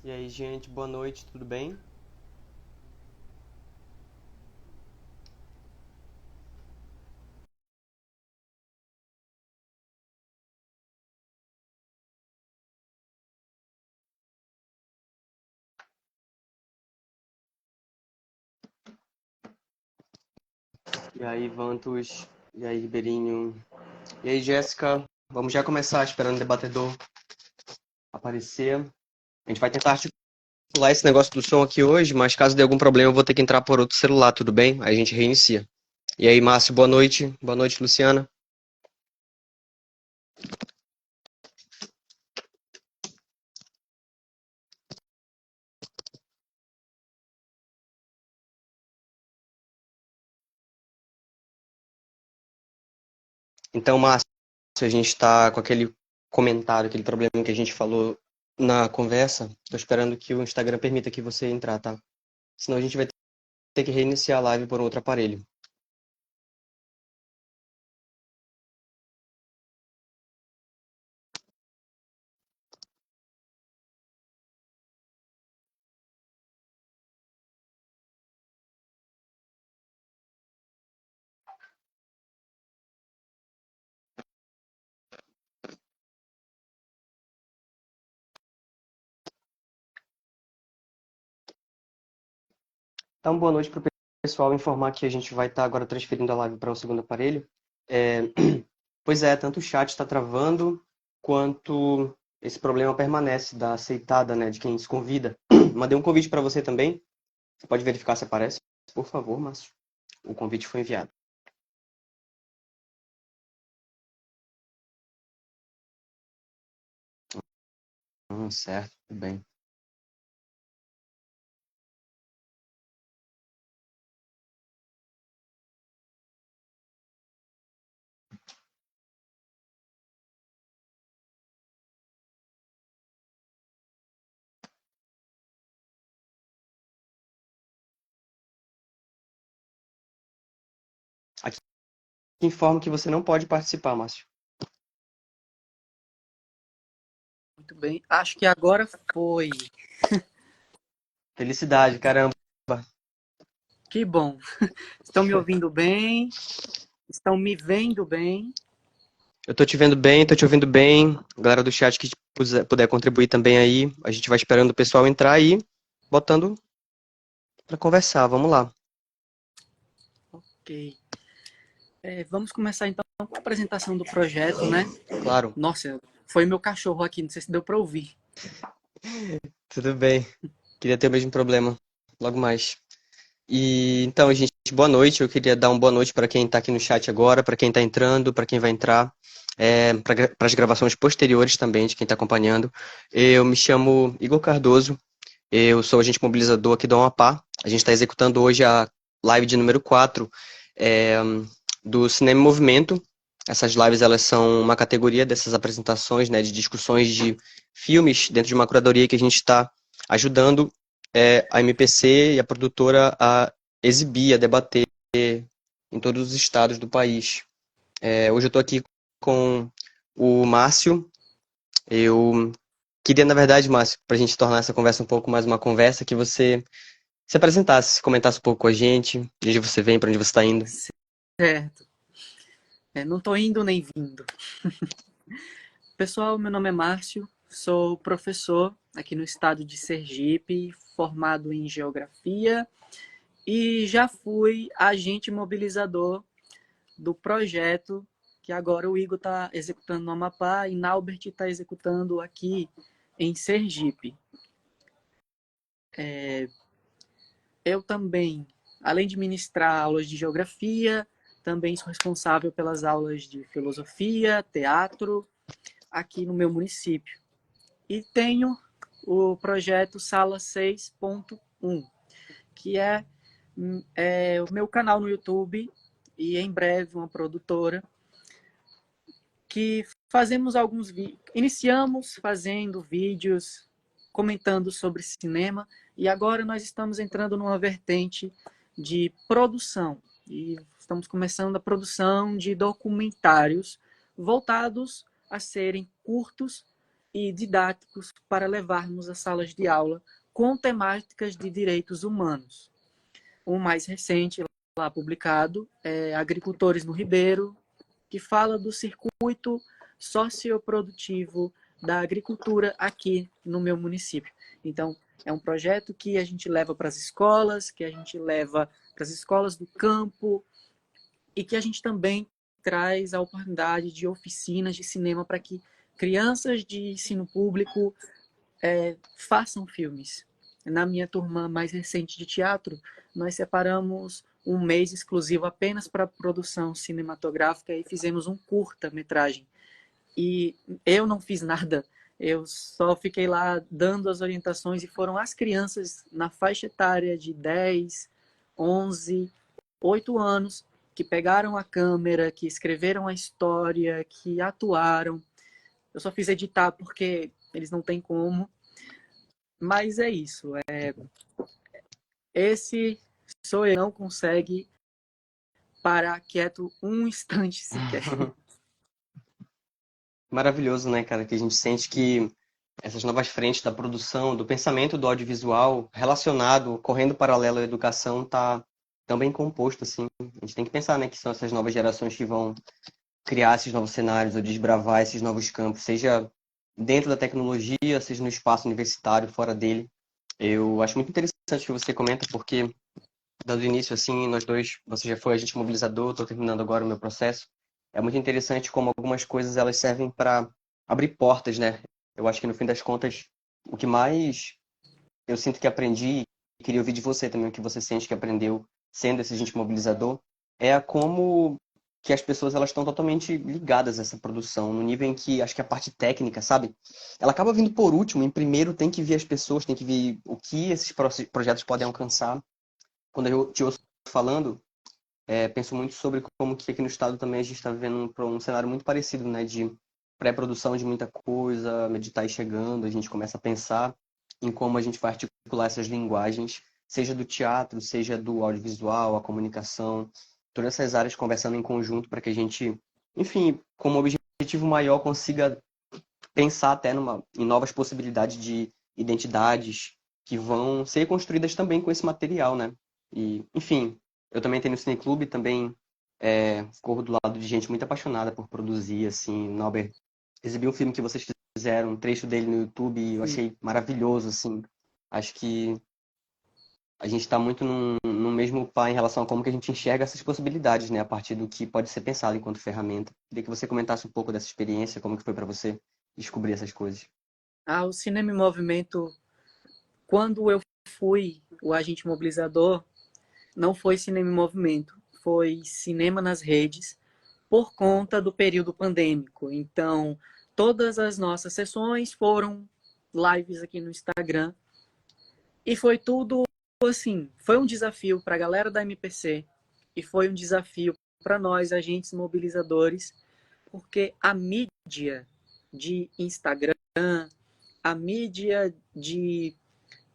E aí, gente, boa noite, tudo bem? E aí, Vantus? E aí, Ribeirinho? E aí, Jéssica? Vamos já começar esperando o debatedor aparecer. A gente vai tentar articular esse negócio do som aqui hoje, mas caso dê algum problema eu vou ter que entrar por outro celular, tudo bem? Aí a gente reinicia. E aí, Márcio, boa noite. Boa noite, Luciana. Então, Márcio, a gente está com aquele comentário, aquele problema que a gente falou na conversa. Tô esperando que o Instagram permita que você entrar, tá? Senão a gente vai ter que reiniciar a live por um outro aparelho. Então, boa noite para o pessoal. Informar que a gente vai estar agora transferindo a live para o segundo aparelho. É, Pois é, tanto o chat está travando, quanto esse problema permanece da aceitada, né, de quem se convida. Mandei um convite para você também. Você pode verificar se aparece, por favor, Márcio. O convite foi enviado. Certo, tudo bem. Aqui informo que você não pode participar, Márcio. Muito bem. Acho que agora foi. Felicidade, caramba. Que bom. Estão me ouvindo bem? Estão me vendo bem? Eu tô te vendo bem, tô te ouvindo bem. Galera do chat que puder contribuir também aí. A gente vai esperando o pessoal entrar aí, botando para conversar. Vamos lá. Ok. Vamos começar então com a apresentação do projeto, né? Claro, Nossa, foi meu cachorro aqui, não sei se deu para ouvir. tudo bem. Queria ter o mesmo problema logo mais. E então, gente, boa noite. Eu queria dar uma boa noite para quem está aqui no chat agora, para quem está entrando, para quem vai entrar, para as gravações posteriores também de quem está acompanhando. Eu me chamo Igor Cardoso, eu sou agente mobilizador aqui do Amapá. A gente está executando hoje a live de número 4 é, do Cinema em Movimento. Essas lives elas são uma categoria dessas apresentações, né, de discussões de filmes dentro de uma curadoria que a gente está ajudando a MPC e a produtora a exibir, a debater em todos os estados do país. Hoje eu estou aqui com o Márcio. Eu queria, na verdade, Márcio, para a gente tornar essa conversa um pouco mais uma conversa, que você se apresentasse, comentasse um pouco com a gente, de onde você vem, para onde você está indo. Certo. Não estou indo nem vindo. Pessoal, meu nome é Márcio, sou professor aqui no estado de Sergipe, formado em Geografia e já fui agente mobilizador do projeto que agora o Igor está executando no Amapá e Naubert está executando aqui em Sergipe. Eu também, além de ministrar aulas de geografia, também sou responsável pelas aulas de filosofia, teatro, aqui no meu município. E tenho o projeto Sala 6.1, que é o meu canal no YouTube e em breve uma produtora que fazemos alguns vídeos. Iniciamos fazendo vídeos comentando sobre cinema e agora nós estamos entrando numa vertente de produção e estamos começando a produção de documentários voltados a serem curtos e didáticos para levarmos às salas de aula com temáticas de direitos humanos. O mais recente lá publicado é Agricultores no Ribeiro, que fala do circuito socioprodutivo da agricultura aqui no meu município. Então, é um projeto que a gente leva para as escolas, que a gente leva para as escolas do campo e que a gente também traz a oportunidade de oficinas de cinema para que crianças de ensino público façam filmes. Na minha turma mais recente de teatro, nós separamos um mês exclusivo apenas para produção cinematográfica e fizemos um curta-metragem. E eu não fiz nada, eu só fiquei lá dando as orientações e foram as crianças na faixa etária de 10, 11, 8 anos que pegaram a câmera, que escreveram a história, que atuaram. Eu só fiz editar porque eles não têm como. Mas é isso. Esse sou eu, não consegue parar quieto um instante sequer. Maravilhoso, né, cara? Que a gente sente que essas novas frentes da produção, do pensamento do audiovisual relacionado, correndo paralelo à educação, tá tão bem composto, assim. A gente tem que pensar, né, que são essas novas gerações que vão criar esses novos cenários ou desbravar esses novos campos, seja dentro da tecnologia, seja no espaço universitário, fora dele. Eu acho muito interessante o que você comenta, porque dando início, assim, nós dois, você já foi agente mobilizador, estou terminando agora o meu processo. É muito interessante como algumas coisas elas servem para abrir portas, né? Eu acho que no fim das contas, o que mais eu sinto que aprendi, e queria ouvir de você também, o que você sente que aprendeu sendo esse agente mobilizador, é a como que as pessoas elas estão totalmente ligadas a essa produção, no nível em que acho que a parte técnica, sabe? Ela acaba vindo por último, em primeiro tem que vir as pessoas, tem que vir o que esses projetos podem alcançar. Quando eu te ouço falando, penso muito sobre como que aqui no estado também a gente está vivendo um cenário muito parecido, né? De pré-produção de muita coisa, meditar e chegando, a gente começa a pensar em como a gente vai articular essas linguagens, seja do teatro, seja do audiovisual, a comunicação, todas essas áreas conversando em conjunto para que a gente, enfim, como objetivo maior, consiga pensar até em novas possibilidades de identidades que vão ser construídas também com esse material, né? E, enfim, eu também tenho no Cineclube, também corro do lado de gente muito apaixonada por produzir, assim, Nauber exibi um filme que vocês fizeram, um trecho dele no YouTube, e eu Sim. achei maravilhoso, assim. Acho que a gente está muito no mesmo pá em relação a como que a gente enxerga essas possibilidades, né? A partir do que pode ser pensado enquanto ferramenta. Queria que você comentasse um pouco dessa experiência, como que foi para você descobrir essas coisas. O Cinema em Movimento, quando eu fui o agente mobilizador, não foi Cinema em Movimento, foi Cinema nas Redes, por conta do período pandêmico. Então, todas as nossas sessões foram lives aqui no Instagram. E foi tudo assim, foi um desafio para a galera da MPC e foi um desafio para nós, agentes mobilizadores, porque a mídia de Instagram, a mídia de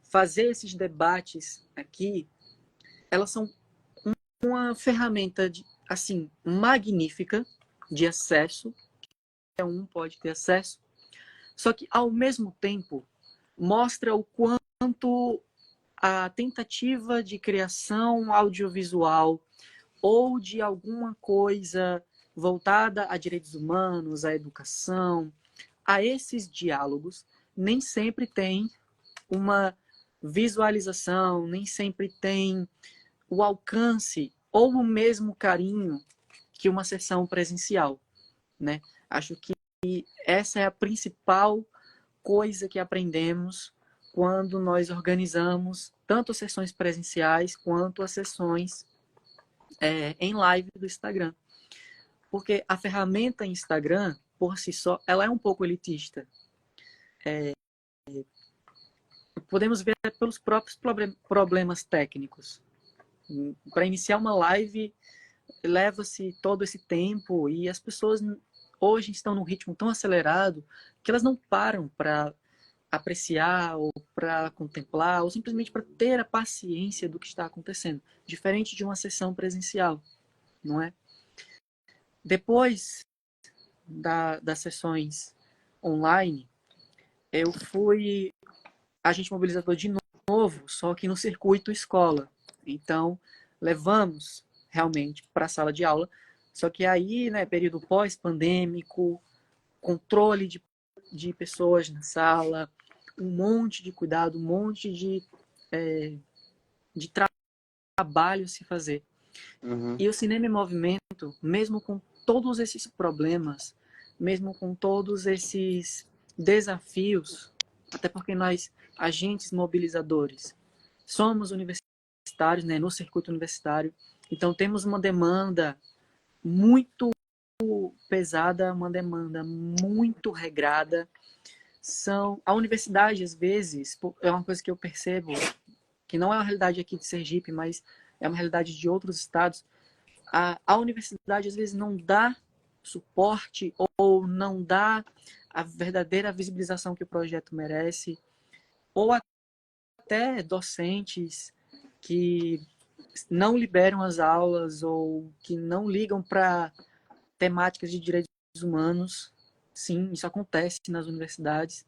fazer esses debates aqui, elas são uma ferramenta de, assim, magnífica de acesso, qualquer um pode ter acesso, só que ao mesmo tempo mostra o quanto a tentativa de criação audiovisual ou de alguma coisa voltada a direitos humanos, à educação, a esses diálogos, nem sempre tem uma visualização, nem sempre tem o alcance ou o mesmo carinho que uma sessão presencial, né? Acho que essa é a principal coisa que aprendemos quando nós organizamos tanto as sessões presenciais quanto as sessões em live do Instagram. Porque a ferramenta Instagram, por si só, ela é um pouco elitista. Podemos ver pelos próprios problemas técnicos. Para iniciar uma live, leva-se todo esse tempo e as pessoas hoje estão num ritmo tão acelerado que elas não param para apreciar ou para contemplar ou simplesmente para ter a paciência do que está acontecendo, diferente de uma sessão presencial, não é? Depois das sessões online, eu fui agente mobilizador de novo, só que no circuito escola. Então, levamos realmente para a sala de aula, só que aí, né, período pós-pandêmico, controle de pessoas na sala, um monte de cuidado, um monte de trabalho a se fazer. Uhum. E o cinema em movimento, mesmo com todos esses problemas, mesmo com todos esses desafios, até porque nós, agentes mobilizadores, somos universitários, né, no circuito universitário, então temos uma demanda muito pesada, uma demanda muito regrada. A universidade, às vezes, é uma coisa que eu percebo, que não é uma realidade aqui de Sergipe, mas é uma realidade de outros estados. A universidade, às vezes, não dá suporte ou não dá a verdadeira visibilização que o projeto merece, ou até docentes que não liberam as aulas ou que não ligam para temáticas de direitos humanos. Sim, isso acontece nas universidades.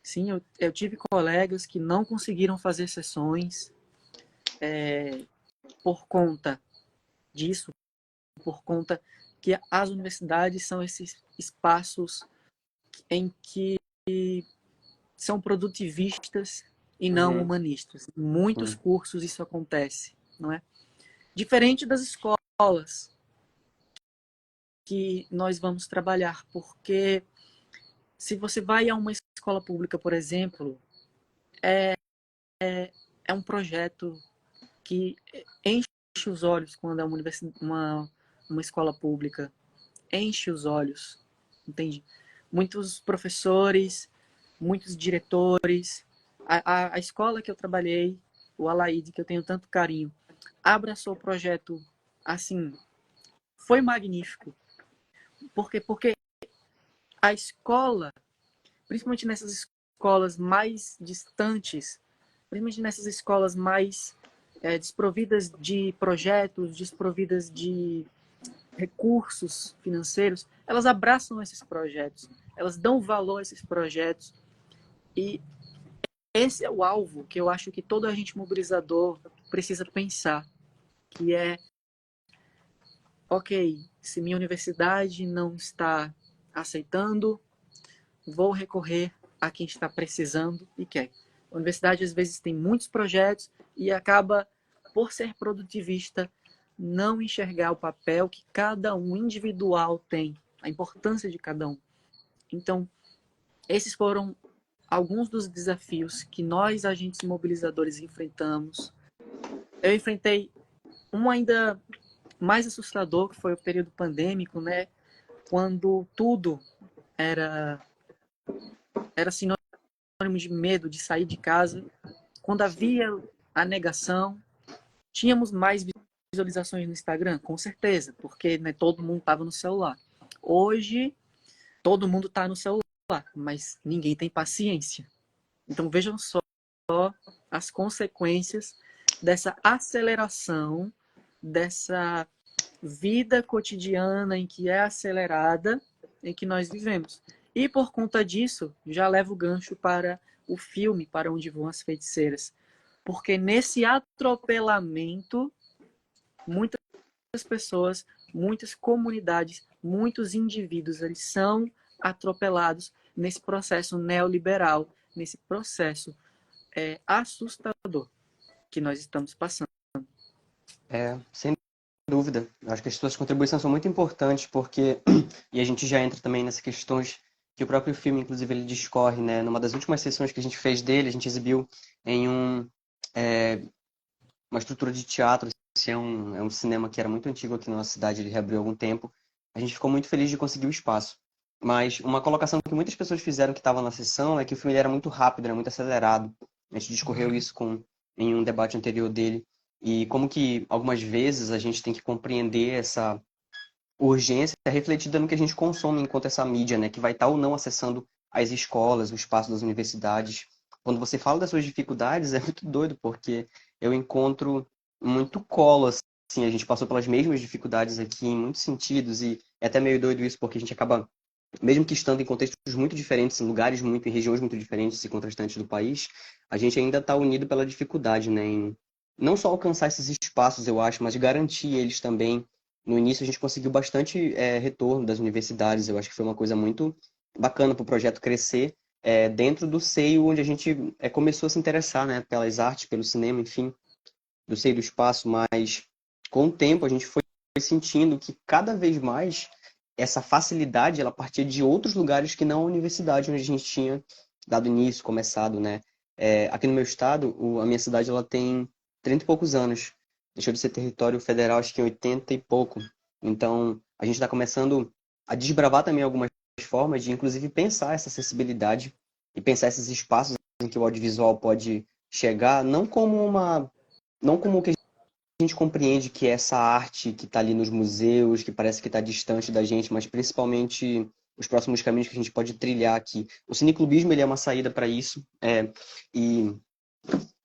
Sim, eu tive colegas que não conseguiram fazer sessões por conta disso, por conta que as universidades são esses espaços em que são produtivistas e não Uhum. humanistas. Em muitos Sim. cursos isso acontece, não é? Diferente das escolas que nós vamos trabalhar, porque se você vai a uma escola pública, por exemplo, é um projeto que enche os olhos quando é uma escola pública, enche os olhos, entende? Muitos professores, muitos diretores, a escola que eu trabalhei, o Alaide, que eu tenho tanto carinho, abraçou o projeto assim, foi magnífico. Porque a escola, principalmente nessas escolas mais distantes, principalmente nessas escolas mais desprovidas de projetos, desprovidas de recursos financeiros, elas abraçam esses projetos, elas dão valor a esses projetos. E esse é o alvo que eu acho que todo agente mobilizador precisa pensar, que é, ok, se minha universidade não está aceitando, vou recorrer a quem está precisando e quer. A universidade, às vezes, tem muitos projetos e acaba, por ser produtivista, não enxergar o papel que cada um individual tem, a importância de cada um. Então, esses foram alguns dos desafios que nós, agentes mobilizadores, enfrentamos. Eu enfrentei um ainda mais assustador, que foi o período pandêmico, né? Quando tudo era sinônimo de medo de sair de casa. Quando havia a negação, tínhamos mais visualizações no Instagram, com certeza, porque né, todo mundo estava no celular. Hoje, todo mundo está no celular, mas ninguém tem paciência. Então vejam só as consequências dessa aceleração, dessa vida cotidiana em que é acelerada, em que nós vivemos. E por conta disso, já levo o gancho para o filme Para Onde Vão as Feiticeiras. Porque nesse atropelamento, muitas pessoas, muitas comunidades, muitos indivíduos, eles são atropelados nesse processo neoliberal, nesse processo assustador que nós estamos passando. Sem dúvida. Eu acho que as suas contribuições são muito importantes porque, e a gente já entra também nessas questões que o próprio filme, inclusive, ele discorre, né? Numa das últimas sessões que a gente fez dele, a gente exibiu em uma estrutura de teatro. Esse é um cinema que era muito antigo aqui na nossa cidade, ele reabriu há algum tempo. A gente ficou muito feliz de conseguir o espaço. Mas uma colocação que muitas pessoas fizeram que estavam na sessão é que o filme ele era muito rápido, era muito acelerado. A gente discorreu isso em um debate anterior dele. E como que algumas vezes a gente tem que compreender essa urgência refletida no que a gente consome enquanto essa mídia, né, que vai estar ou não acessando as escolas, o espaço das universidades. Quando você fala das suas dificuldades, é muito doido, porque eu encontro muito colo, assim, a gente passou pelas mesmas dificuldades aqui em muitos sentidos, e é até meio doido isso, porque a gente acaba mesmo que estando em contextos muito diferentes, em lugares muito, em regiões muito diferentes e contrastantes do país, a gente ainda está unido pela dificuldade, né, em não só alcançar esses espaços, eu acho, mas garantir eles também. No início a gente conseguiu bastante retorno das universidades, eu acho que foi uma coisa muito bacana para o projeto crescer dentro do seio onde a gente começou a se interessar, né, pelas artes, pelo cinema, enfim, do seio do espaço, mas com o tempo a gente foi sentindo que cada vez mais essa facilidade ela partia de outros lugares que não a universidade onde a gente tinha dado início, começado, né? Aqui no meu estado, a minha cidade ela tem 30 e poucos anos. Deixou de ser território federal, acho que em 80 e pouco. Então, a gente está começando a desbravar também algumas formas de, inclusive, pensar essa acessibilidade e pensar esses espaços em que o audiovisual pode chegar, não como o que a gente compreende que é essa arte que está ali nos museus, que parece que está distante da gente, mas principalmente os próximos caminhos que a gente pode trilhar aqui. O cineclubismo ele é uma saída para isso, e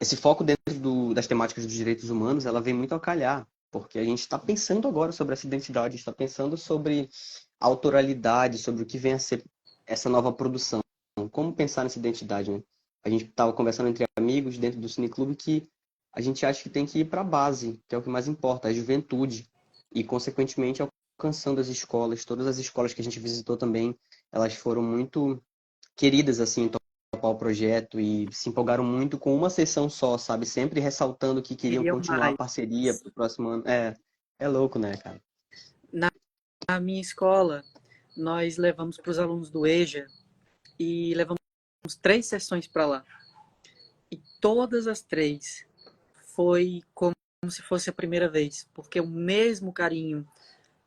esse foco dentro das temáticas dos direitos humanos, ela vem muito ao calhar, porque a gente está pensando agora sobre essa identidade, a gente está pensando sobre a autoralidade, sobre o que vem a ser essa nova produção. Como pensar nessa identidade, né? A gente estava conversando entre amigos dentro do cineclube que a gente acha que tem que ir para a base, que é o que mais importa, a juventude. E, consequentemente, alcançando as escolas. Todas as escolas que a gente visitou também, elas foram muito queridas, assim, em topar o projeto e se empolgaram muito com uma sessão só, sabe? Sempre ressaltando que queriam Queriam continuar a mais. parceria para o próximo ano. É louco, né, cara? Na minha escola, nós levamos para os alunos do EJA e levamos 3 sessões para lá. E todas as 3 foi como se fosse a primeira vez, porque o mesmo carinho,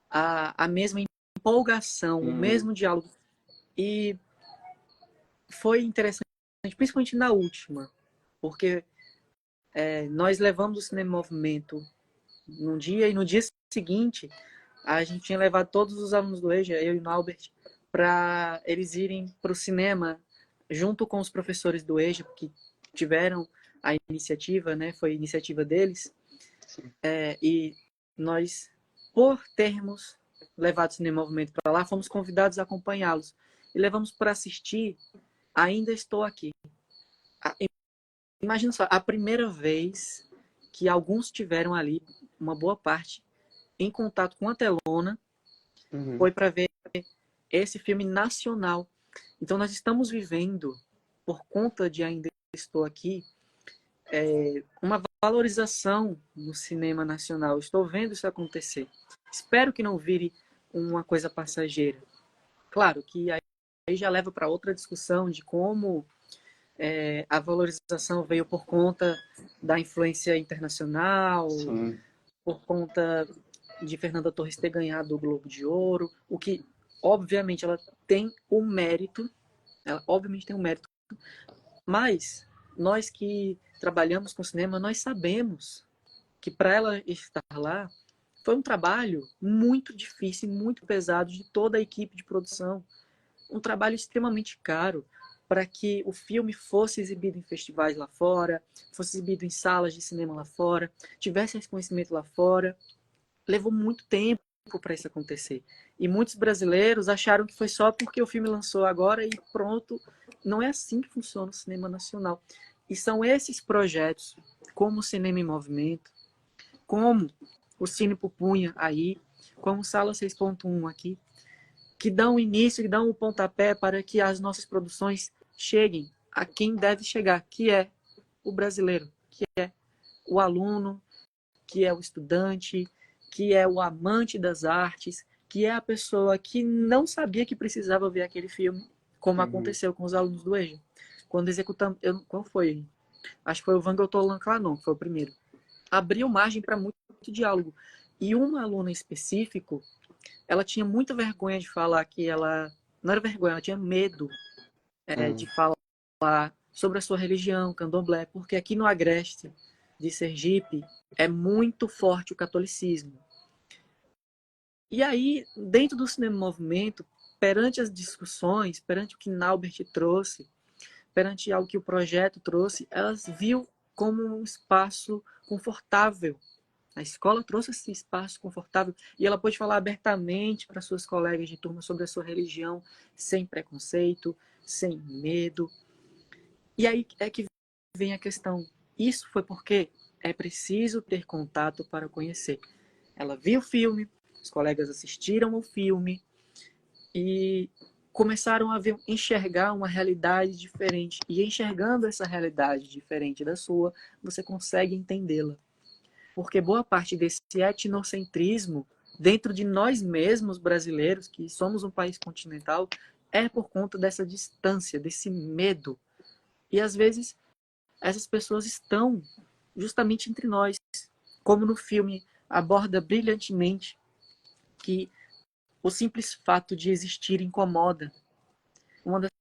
a mesma empolgação, o Uhum, mesmo diálogo. E foi interessante, principalmente na última, porque nós levamos o Cinema em Movimento num dia e no dia seguinte a gente tinha levado todos os alunos do EJA, eu e o Albert, para eles irem para o cinema junto com os professores do EJA, que tiveram a iniciativa, né? Foi iniciativa deles. sim. E nós, por termos levado o Cinema em Movimento para lá, fomos convidados a acompanhá-los. E levamos para assistir Ainda Estou Aqui. Imagina só, a primeira vez que alguns tiveram ali, uma boa parte, em contato com a telona, Uhum, foi para ver esse filme nacional. Então nós estamos vivendo, por conta de Ainda Estou Aqui, uma valorização no cinema nacional. Estou vendo isso acontecer. Espero que não vire uma coisa passageira. Claro que aí já leva para outra discussão de como a valorização veio por conta da influência internacional, sim. por conta de Fernanda Torres ter ganhado o Globo de Ouro, o que, obviamente, ela tem o mérito, ela obviamente tem o mérito, mas nós que trabalhamos com cinema, nós sabemos que para ela estar lá foi um trabalho muito difícil, muito pesado de toda a equipe de produção, um trabalho extremamente caro para que o filme fosse exibido em festivais lá fora, fosse exibido em salas de cinema lá fora, tivesse reconhecimento lá fora. Levou muito tempo para isso acontecer. E muitos brasileiros acharam que foi só porque o filme lançou agora e pronto. Não é assim que funciona o cinema nacional. E são esses projetos, como o Cinema em Movimento, como o Cine Pupunha aí, como Sala 6.1 aqui, que dão início, que dão o pontapé para que as nossas produções cheguem a quem deve chegar, que é o brasileiro, que é o aluno, que é o estudante, que é o amante das artes, que é a pessoa que não sabia que precisava ver aquele filme, como Uhum. aconteceu com os alunos do EJA. Quando executamos, qual foi? Acho que foi o Vangotolan Clanon, que foi o primeiro. Abriu margem para muito diálogo. E uma aluna em específico, ela tinha muita vergonha de falar que ela. Não era vergonha, ela tinha medo de Uhum. falar sobre a sua religião, candomblé, porque aqui no Agreste de Sergipe é muito forte o catolicismo. E aí, dentro do Cinema em Movimento, perante as discussões, perante o que Naubert trouxe, perante algo que o projeto trouxe, elas viu como um espaço confortável A escola trouxe esse espaço confortável e ela pôde falar abertamente para suas colegas de turma sobre a sua religião, sem preconceito, sem medo. E aí é que vem a questão. Isso foi porque é preciso ter contato para conhecer. Ela viu o filme, os colegas assistiram o filme e começaram a ver, enxergar uma realidade diferente. E enxergando essa realidade diferente da sua, você consegue entendê-la. Porque boa parte desse etnocentrismo dentro de nós mesmos brasileiros, que somos um país continental, é por conta dessa distância, desse medo. E às vezes essas pessoas estão justamente entre nós, como no filme aborda brilhantemente que o simples fato de existir incomoda. Uma das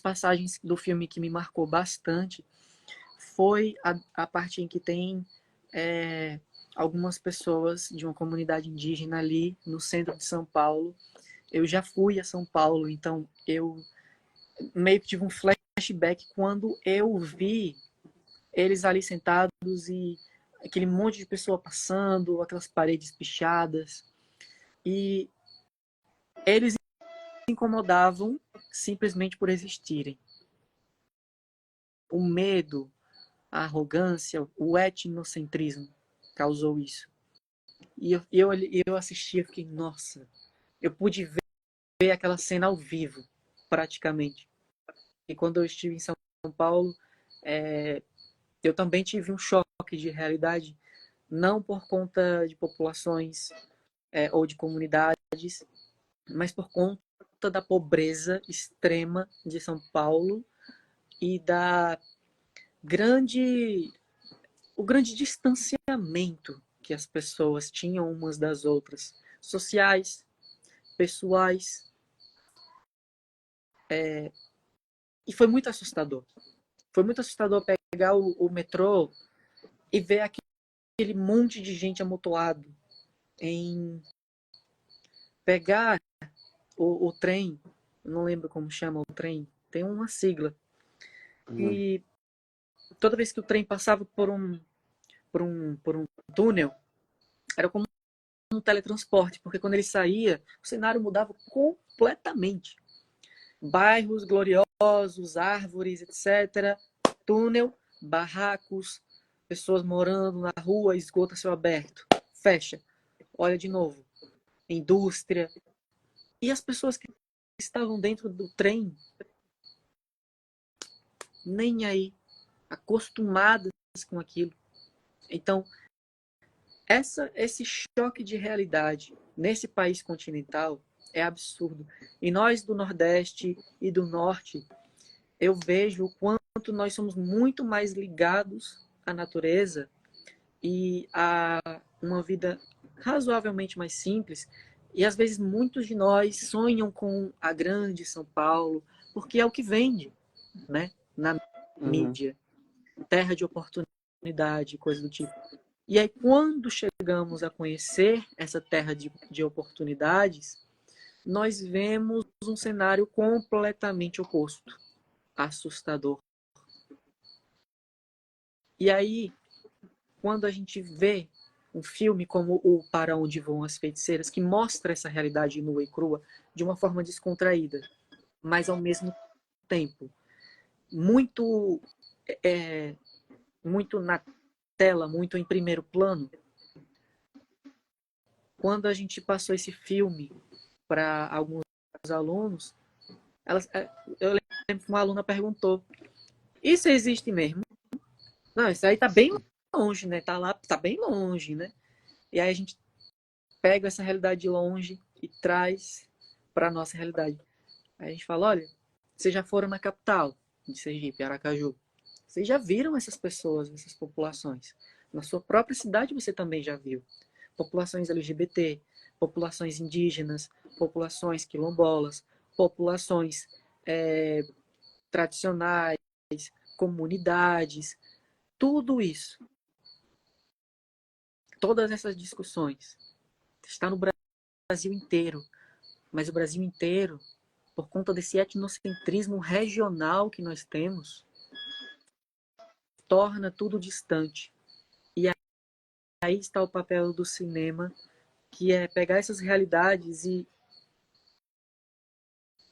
passagens do filme que me marcou bastante foi a parte em que tem algumas pessoas de uma comunidade indígena ali no centro de São Paulo. Eu já fui a São Paulo, então eu meio que tive um flashback quando eu vi eles ali sentados e aquele monte de pessoa passando, aquelas paredes pichadas. E eles se incomodavam simplesmente por existirem. O medo, a arrogância, o etnocentrismo causou isso. E eu assisti e fiquei, nossa, eu pude ver aquela cena ao vivo, praticamente. E quando eu estive em São Paulo, eu também tive um choque de realidade, não por conta de populações ou de comunidades, mas por conta da pobreza extrema de São Paulo e o grande distanciamento que as pessoas tinham umas das outras, sociais, pessoais. E foi muito assustador. Foi muito assustador pegar o metrô e ver aquele monte de gente amontoado, em pegar o trem, não lembro como chama o trem, tem uma sigla. E toda vez que o trem passava por um túnel, era como um teletransporte, porque quando ele saía, o cenário mudava completamente. Bairros gloriosos, árvores, etc. Túnel, barracos, pessoas morando na rua, esgoto a céu aberto. Fecha. Olha de novo. Indústria. E as pessoas que estavam dentro do trem, nem aí, acostumadas com aquilo. Então, esse choque de realidade nesse país continental é absurdo. E nós do Nordeste e do Norte, eu vejo o quanto nós somos muito mais ligados à natureza e a uma vida razoavelmente mais simples. E às vezes muitos de nós sonham com a grande São Paulo, porque é o que vende, né? Na mídia, terra de oportunidade, coisa do tipo. E aí, quando chegamos a conhecer essa terra de oportunidades, nós vemos um cenário completamente oposto, assustador. E aí, quando a gente vê um filme como o Para Onde Vão as Feiticeiras, que mostra essa realidade nua e crua de uma forma descontraída, mas ao mesmo tempo muito, muito na tela, muito em primeiro plano, quando a gente passou esse filme para alguns alunos, eu lembro que uma aluna perguntou: isso existe mesmo? Não, isso aí tá bem longe, né? Tá lá, tá bem longe, né? E aí a gente pega essa realidade de longe e traz para nossa realidade. Aí a gente fala: olha, vocês já foram na capital de Sergipe, Aracaju. Vocês já viram essas pessoas, essas populações. Na sua própria cidade você também já viu. Populações LGBT, populações indígenas, populações quilombolas, populações tradicionais, comunidades, tudo isso. Todas essas discussões está no Brasil inteiro, mas o Brasil inteiro, por conta desse etnocentrismo regional que nós temos, torna tudo distante. E aí está o papel do cinema, que é pegar essas realidades e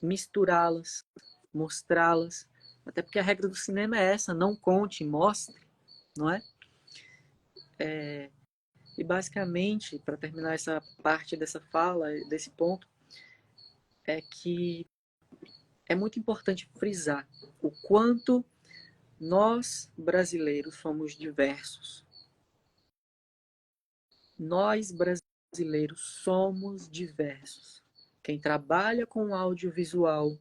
misturá-las, mostrá-las. Até porque a regra do cinema é essa, não conte, mostre, não é? E basicamente, para terminar essa parte dessa fala, desse ponto, é que é muito importante frisar o quanto nós, brasileiros, somos diversos. Nós, brasileiros, somos diversos. Quem trabalha com audiovisual,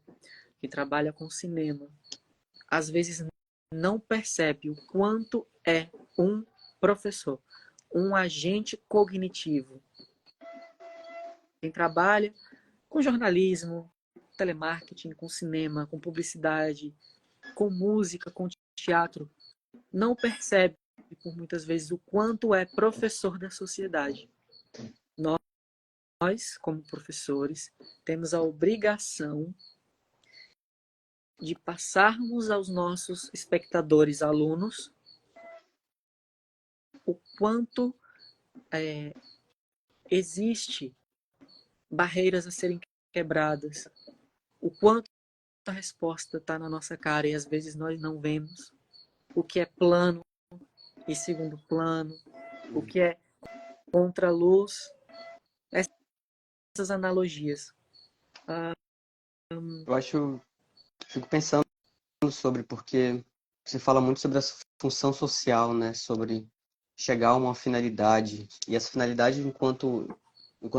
quem trabalha com cinema, às vezes não percebe o quanto é um professor, um agente cognitivo. Quem trabalha com jornalismo, telemarketing, com cinema, com publicidade, com música, com teatro, não percebe por muitas vezes o quanto é professor da sociedade. Nós, como professores, temos a obrigação de passarmos aos nossos espectadores, alunos, o quanto existe barreiras a serem quebradas, o quanto a resposta está na nossa cara e às vezes nós não vemos, o que é plano e segundo plano, o que é contra-luz, essas analogias. Fico pensando sobre, porque você fala muito sobre essa função social, né? Sobre chegar a uma finalidade. E essa finalidade, enquanto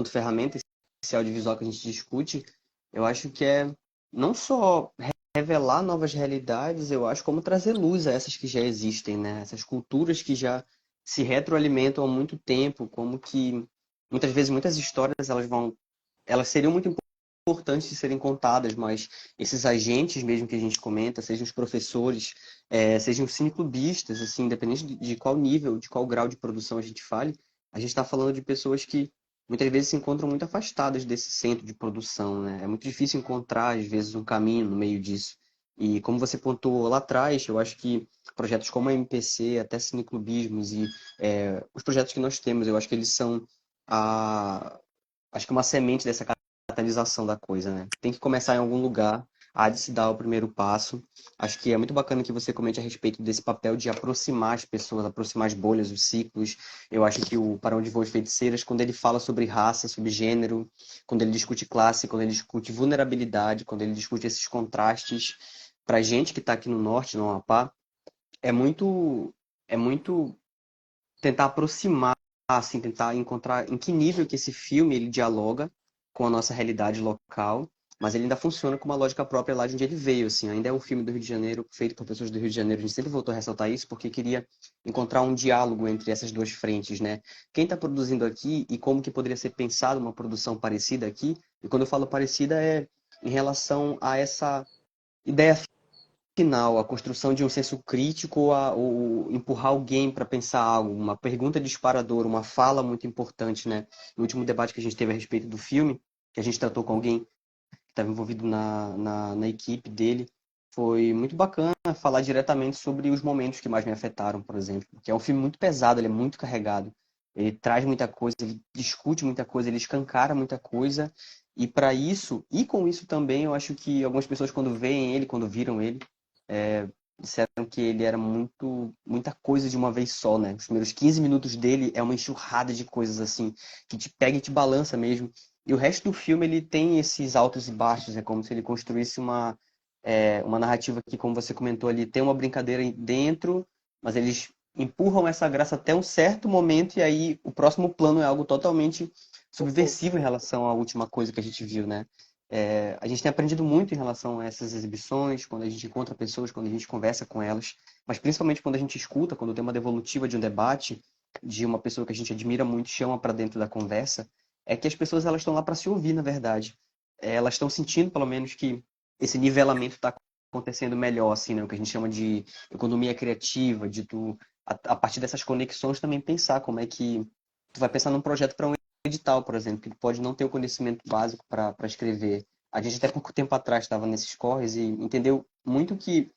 ferramenta, esse audiovisual que a gente discute, eu acho que é não só revelar novas realidades, eu acho, como trazer luz a essas que já existem, né? Essas culturas que já se retroalimentam há muito tempo, como que muitas vezes muitas histórias elas seriam muito importantes de serem contadas, mas esses agentes mesmo que a gente comenta, sejam os professores, sejam os cineclubistas, assim, independente de qual nível, de qual grau de produção a gente fale, a gente está falando de pessoas que muitas vezes se encontram muito afastadas desse centro de produção, né? É muito difícil encontrar, às vezes, um caminho no meio disso. E como você pontuou lá atrás, eu acho que projetos como a MPC, até cineclubismos e os projetos que nós temos, eu acho que eles são acho que uma semente dessa catalisação da coisa, né? Tem que começar em algum lugar, há de se dar o primeiro passo. Acho que é muito bacana que você comente a respeito desse papel de aproximar as pessoas, aproximar as bolhas, os ciclos. Eu acho que o Para Onde Voam as Feiticeiras, quando ele fala sobre raça, sobre gênero, quando ele discute classe, quando ele discute vulnerabilidade, quando ele discute esses contrastes, para gente que está aqui no norte, no Amapá, é muito tentar aproximar, assim, tentar encontrar em que nível que esse filme ele dialoga com a nossa realidade local, mas ele ainda funciona com uma lógica própria lá de onde ele veio, assim, ainda é um filme do Rio de Janeiro, feito por pessoas do Rio de Janeiro, a gente sempre voltou a ressaltar isso porque queria encontrar um diálogo entre essas duas frentes, né? Quem está produzindo aqui e como que poderia ser pensado uma produção parecida aqui, e quando eu falo parecida é em relação a essa ideia final, a construção de um senso crítico, ou empurrar alguém para pensar algo, uma pergunta disparadora, uma fala muito importante, né? No último debate que a gente teve a respeito do filme, que a gente tratou com alguém que estava envolvido na equipe dele, foi muito bacana falar diretamente sobre os momentos que mais me afetaram, por exemplo, porque é um filme muito pesado, ele é muito carregado, ele traz muita coisa, ele discute muita coisa, ele escancara muita coisa, e para isso, e com isso também, eu acho que algumas pessoas quando veem ele, quando viram ele, disseram que ele era muita coisa de uma vez só, né? Os primeiros 15 minutos dele é uma enxurrada de coisas assim, que te pega e te balança mesmo. E o resto do filme, ele tem esses altos e baixos, é como se ele construísse uma narrativa que, como você comentou ali, tem uma brincadeira dentro, mas eles empurram essa graça até um certo momento e aí o próximo plano é algo totalmente subversivo em relação à última coisa que a gente viu, né? A gente tem aprendido muito em relação a essas exibições, quando a gente encontra pessoas, quando a gente conversa com elas, mas principalmente quando a gente escuta, quando tem uma devolutiva de um debate, de uma pessoa que a gente admira muito, chama para dentro da conversa, é que as pessoas elas estão lá para se ouvir, na verdade. Elas estão sentindo, pelo menos, que esse nivelamento está acontecendo melhor, assim, né? O que a gente chama de economia criativa, de tu, a partir dessas conexões, também pensar como é que tu vai pensar num projeto para um edital, por exemplo, que pode não ter o conhecimento básico para escrever. A gente até pouco tempo atrás estava nesses corres e entendeu muito que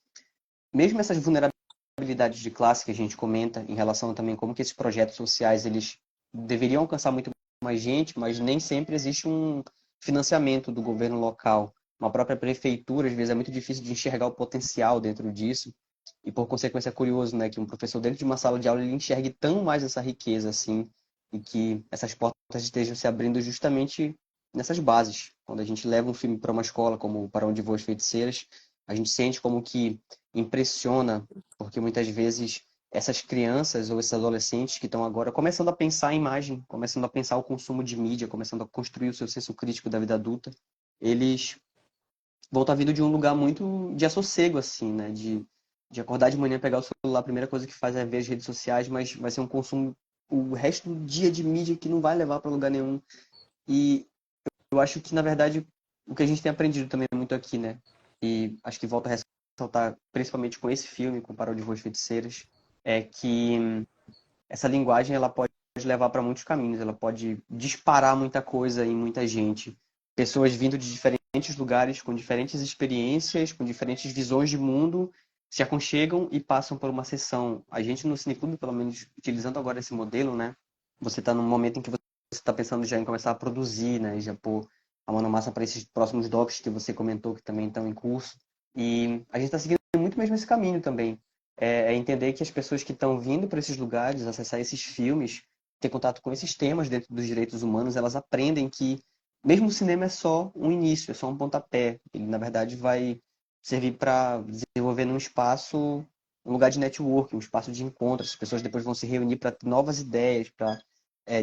mesmo essas vulnerabilidades vulnerabilidade de classe que a gente comenta em relação também como que esses projetos sociais eles deveriam alcançar muito mais gente, mas nem sempre existe um financiamento do governo local. Uma própria prefeitura, às vezes, é muito difícil de enxergar o potencial dentro disso. E, por consequência, é curioso, né, que um professor dentro de uma sala de aula ele enxergue tão mais essa riqueza, assim, e que essas portas estejam se abrindo justamente nessas bases. Quando a gente leva um filme para uma escola, como Para Onde Voam as Feiticeiras, a gente sente como que impressiona, porque muitas vezes essas crianças ou esses adolescentes que estão agora começando a pensar em imagem, começando a pensar o consumo de mídia, começando a construir o seu senso crítico da vida adulta, eles vão estar vindo de um lugar muito de assossego, assim, né? De acordar de manhã, pegar o celular, a primeira coisa que faz é ver as redes sociais, mas vai ser um consumo o resto do dia de mídia que não vai levar para lugar nenhum. E eu acho que, na verdade, o que a gente tem aprendido também muito aqui, né? E acho que volta a ressaltar, principalmente com esse filme, com Parou de Voos Feiticeiras, é que essa linguagem ela pode levar para muitos caminhos, ela pode disparar muita coisa em muita gente. Pessoas vindo de diferentes lugares, com diferentes experiências, com diferentes visões de mundo, se aconchegam e passam por uma sessão. A gente no Cineclube, pelo menos utilizando agora esse modelo, né? Você está num momento em que você está pensando já em começar a produzir, né? Já pôr a mão na massa para esses próximos docs que você comentou que também estão em curso. E a gente está seguindo muito mesmo esse caminho também é entender que as pessoas que estão vindo para esses lugares, acessar esses filmes, ter contato com esses temas dentro dos direitos humanos, elas aprendem que mesmo o cinema é só um início, é só um pontapé. Ele, na verdade, vai servir para desenvolver num espaço, um lugar de networking, um espaço de encontro. As pessoas depois vão se reunir para ter novas ideias, para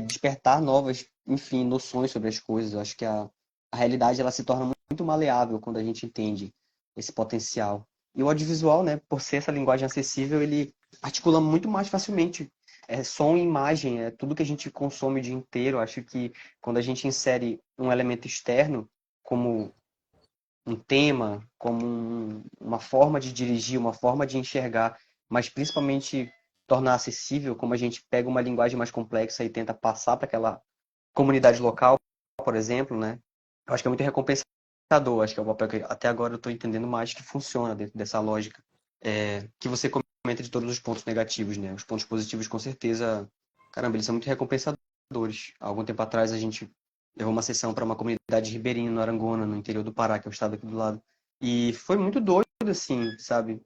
despertar novas, enfim, noções sobre as coisas. Eu acho que a realidade ela se torna muito maleável quando a gente entende esse potencial. E o audiovisual, né, por ser essa linguagem acessível, ele articula muito mais facilmente. É som e imagem, é tudo que a gente consome o dia inteiro. Acho que quando a gente insere um elemento externo, como um tema, como uma forma de dirigir, uma forma de enxergar, mas principalmente tornar acessível, como a gente pega uma linguagem mais complexa e tenta passar para aquela comunidade local, por exemplo, né? Eu acho que é muito recompensador. Acho que é o papel que até agora eu estou entendendo mais que funciona dentro dessa lógica. Que você comenta de todos os pontos negativos, né? Os pontos positivos, com certeza, caramba, eles são muito recompensadores. Há algum tempo atrás a gente levou uma sessão para uma comunidade ribeirinha no Arangona, no interior do Pará, que é o estado aqui do lado. E foi muito doido, assim, sabe?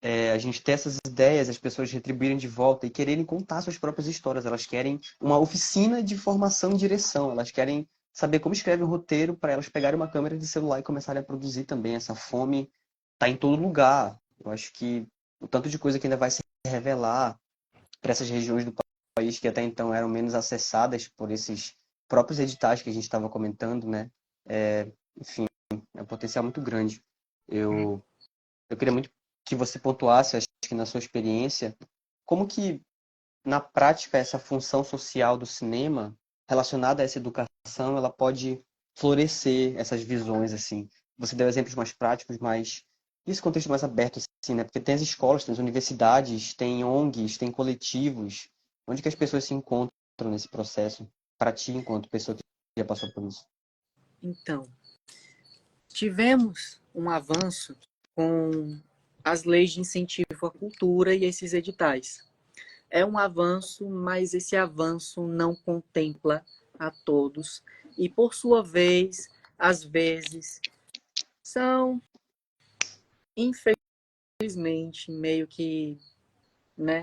A gente ter essas ideias, as pessoas retribuírem de volta e quererem contar suas próprias histórias. Elas querem uma oficina de formação e direção. Elas querem saber como escreve um roteiro para elas pegarem uma câmera de celular e começarem a produzir também. Essa fome está em todo lugar. Eu acho que o tanto de coisa que ainda vai se revelar para essas regiões do país que até então eram menos acessadas por esses próprios editais que a gente estava comentando, né? Enfim, é um potencial muito grande. Eu queria muito que você pontuasse, acho que na sua experiência, como que, na prática, essa função social do cinema, relacionada a essa educação, ela pode florescer essas visões, assim. Você deu exemplos mais práticos, mas esse contexto mais aberto, assim, né? Porque tem as escolas, tem as universidades, tem ONGs, tem coletivos. Onde que as pessoas se encontram nesse processo? Para ti, enquanto pessoa que já passou por isso. Então, tivemos um avanço com as leis de incentivo à cultura e esses editais. É um avanço, mas esse avanço não contempla a todos e, por sua vez, às vezes, são, infelizmente, meio que, né,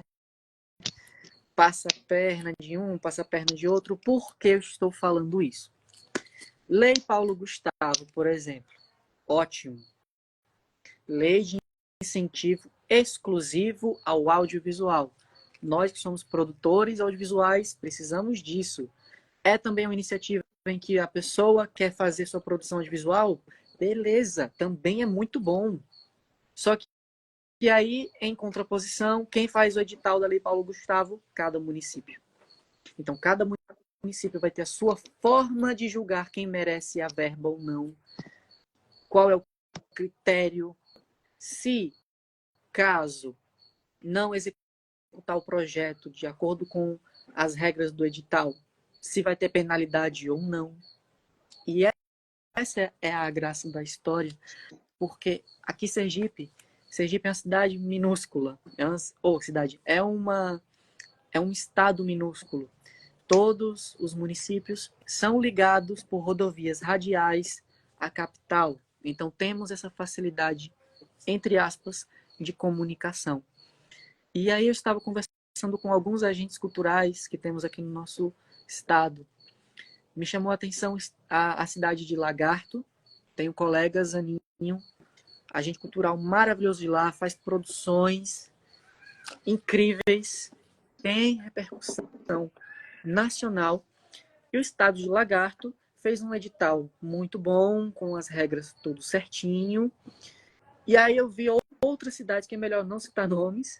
passa a perna de um, passa a perna de outro. Por que eu estou falando isso? Lei Paulo Gustavo, por exemplo, ótimo. Lei de incentivo exclusivo ao audiovisual. Nós que somos produtores audiovisuais precisamos disso. É também uma iniciativa em que a pessoa quer fazer sua produção audiovisual, beleza, também é muito bom. Só que e aí, em contraposição, quem faz o edital da Lei Paulo Gustavo? Cada município. Então, cada município vai ter a sua forma de julgar quem merece a verba ou não. Qual é o critério? Se, caso não executar o projeto de acordo com as regras do edital, se vai ter penalidade ou não. E essa é a graça da história, porque aqui em Sergipe Sergipe é uma cidade minúscula. É um estado minúsculo. Todos os municípios são ligados por rodovias radiais à capital. Então temos essa facilidade, entre aspas, de comunicação. E aí eu estava conversando com alguns agentes culturais que temos aqui no nosso estado. Me chamou a atenção a cidade de Lagarto. Tenho colegas, Aninho, agente cultural maravilhoso de lá, faz produções incríveis, tem repercussão nacional. E o estado de Lagarto fez um edital muito bom, com as regras tudo certinho. E aí eu vi outras cidades, que é melhor não citar nomes,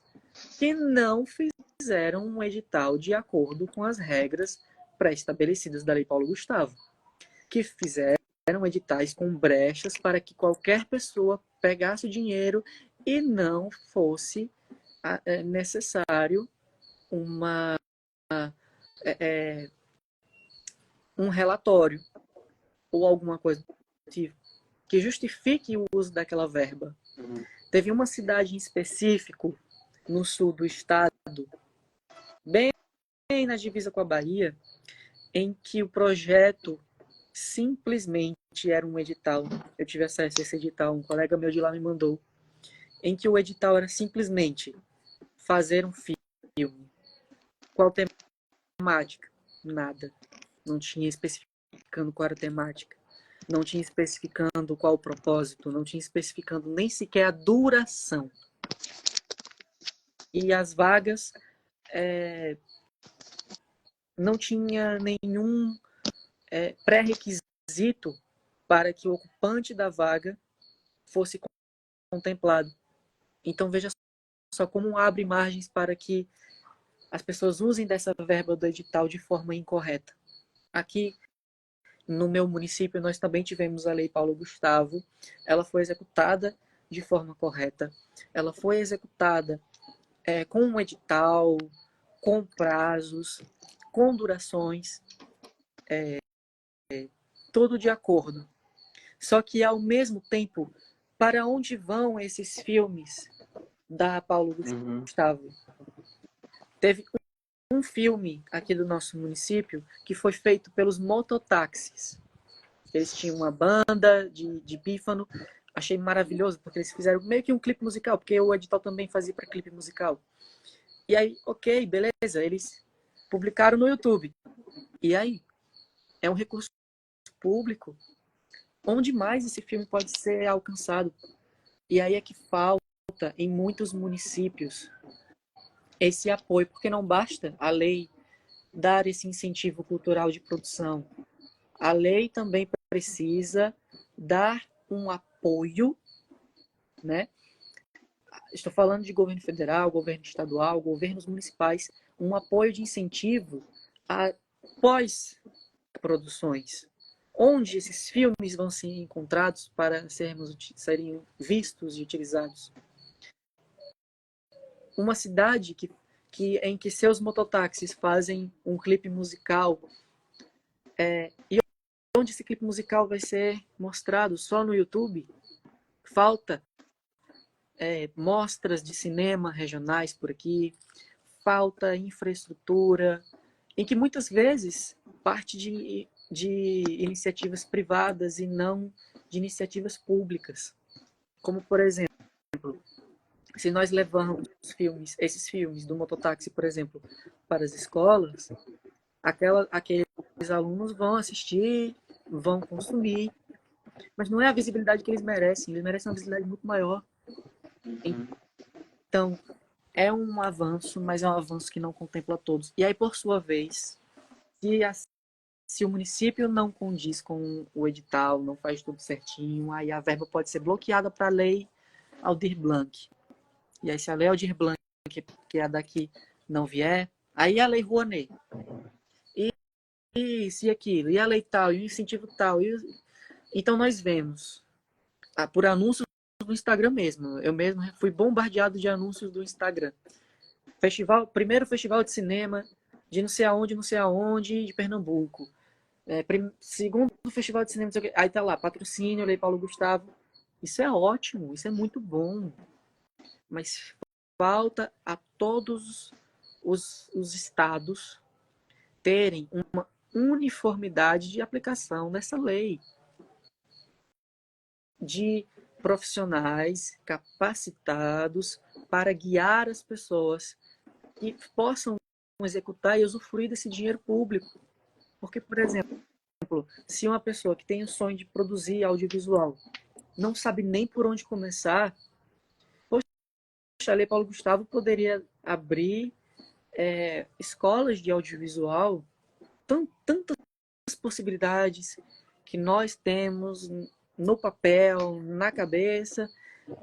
que não fizeram um edital de acordo com as regras pré-estabelecidas da Lei Paulo Gustavo, que fizeram editais com brechas para que qualquer pessoa pegasse o dinheiro e não fosse necessário um relatório ou alguma coisa do tipo que justifique o uso daquela verba. Teve uma cidade em específico no sul do estado, bem na divisa com a Bahia, em que o projeto simplesmente era um edital. Eu tive acesso a esse edital, um colega meu de lá me mandou, em que o edital era simplesmente fazer um filme. Qual temática? Nada. Não tinha especificando qual era a temática. Não tinha especificando qual o propósito. Não tinha especificando nem sequer a duração. E as vagas não tinha nenhum pré-requisito para que o ocupante da vaga fosse contemplado. Então veja só como abre margens para que as pessoas usem dessa verba do edital de forma incorreta. Aqui no meu município nós também tivemos a Lei Paulo Gustavo. Ela foi executada de forma correta. Ela foi executada com um edital, com prazos, com durações, tudo de acordo. Só que, ao mesmo tempo, para onde vão esses filmes da Paulo Gustavo? Teve um filme aqui do nosso município que foi feito pelos mototáxis. Eles tinham uma banda de pífano. Achei maravilhoso, porque eles fizeram meio que um clipe musical, porque o edital também fazia para clipe musical. E aí, ok, beleza, eles publicaram no YouTube. E aí? É um recurso público. Onde mais esse filme pode ser alcançado? E aí é que falta em muitos municípios esse apoio, porque não basta a lei dar esse incentivo cultural de produção. A lei também precisa dar um apoio, né? Estou falando de governo federal, governo estadual, governos municipais, um apoio de incentivo a pós-produções, onde esses filmes vão ser encontrados para serem vistos e utilizados. Uma cidade em que seus mototáxis fazem um clipe musical, e onde esse clipe musical vai ser mostrado só no YouTube, falta mostras de cinema regionais por aqui, falta infraestrutura, em que muitas vezes parte de iniciativas privadas e não de iniciativas públicas. Como, por exemplo, se nós levamos esses filmes do mototáxi, por exemplo, para as escolas, aqueles alunos vão assistir, vão consumir, mas não é a visibilidade que eles merecem uma visibilidade muito maior. Então, é um avanço, mas é um avanço que não contempla todos. E aí, por sua vez, se o município não condiz com o edital, não faz tudo certinho, aí a verba pode ser bloqueada para a lei Aldir Blanc. E aí, se a lei Aldir Blanc, que é a daqui, não vier, aí a lei Rouanet. E isso e aquilo, e a lei tal, e o incentivo tal. Então, nós vemos, por anúncios do Instagram mesmo. Eu mesmo fui bombardeado de anúncios do Instagram. Primeiro festival de cinema de não sei aonde, de Pernambuco. Segundo festival de cinema, aí tá lá, patrocínio, Lei Paulo Gustavo. Isso é ótimo, isso é muito bom. mas falta a todos os estados terem uma uniformidade de aplicação dessa lei, de profissionais capacitados para guiar as pessoas que possam executar e usufruir desse dinheiro público. Porque, por exemplo, se uma pessoa que tem o sonho de produzir audiovisual não sabe nem por onde começar, poxa, a Lei Paulo Gustavo poderia abrir escolas de audiovisual, tantas possibilidades que nós temos no papel, na cabeça,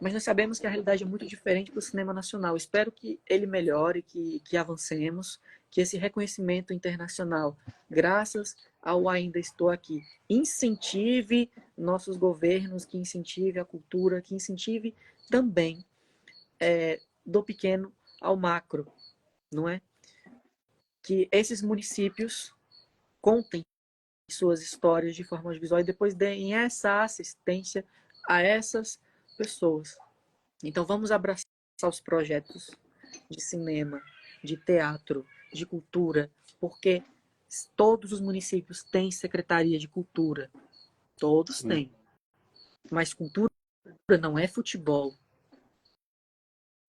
mas nós sabemos que a realidade é muito diferente para o cinema nacional. Espero que ele melhore, que avancemos, que esse reconhecimento internacional, graças ao Ainda Estou Aqui, incentive nossos governos, que incentive a cultura, que incentive também do pequeno ao macro, não é? Que esses municípios contem suas histórias de forma audiovisual e depois deem essa assistência a essas pessoas. Então vamos abraçar os projetos de cinema, de teatro, de cultura, porque todos os municípios têm secretaria de cultura. Todos têm. Mas cultura não é futebol.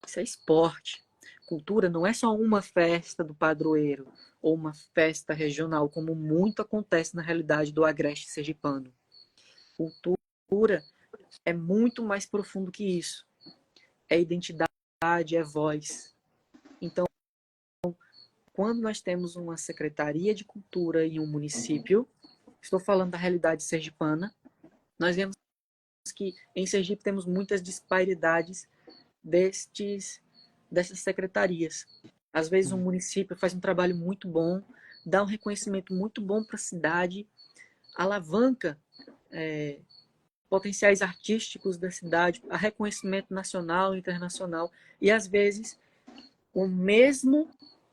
Isso é esporte. Cultura não é só uma festa do padroeiro ou uma festa regional, como muito acontece na realidade do agreste sergipano. Cultura é muito mais profundo que isso. É identidade, é voz. Então, quando nós temos uma secretaria de cultura em um município, estou falando da realidade sergipana, nós vemos que em Sergipe temos muitas disparidades dessas secretarias. Às vezes um município faz um trabalho muito bom, dá um reconhecimento muito bom para a cidade, alavanca potenciais artísticos da cidade, a reconhecimento nacional e internacional, e às vezes o mesmo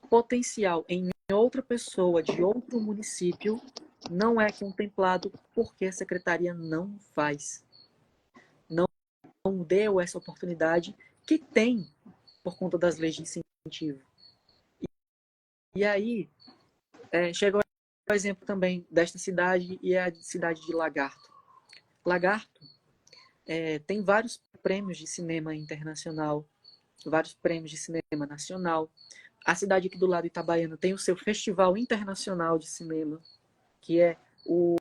potencial em outra pessoa de outro município não é contemplado porque a secretaria não faz. Não deu essa oportunidade que tem por conta das leis de incentivo. E aí, chega o exemplo também desta cidade e a cidade de Lagarto. Lagarto tem vários prêmios de cinema internacional, vários prêmios de cinema nacional. A cidade aqui do lado, Itabaiana, tem o seu Festival Internacional de Cinema, que é o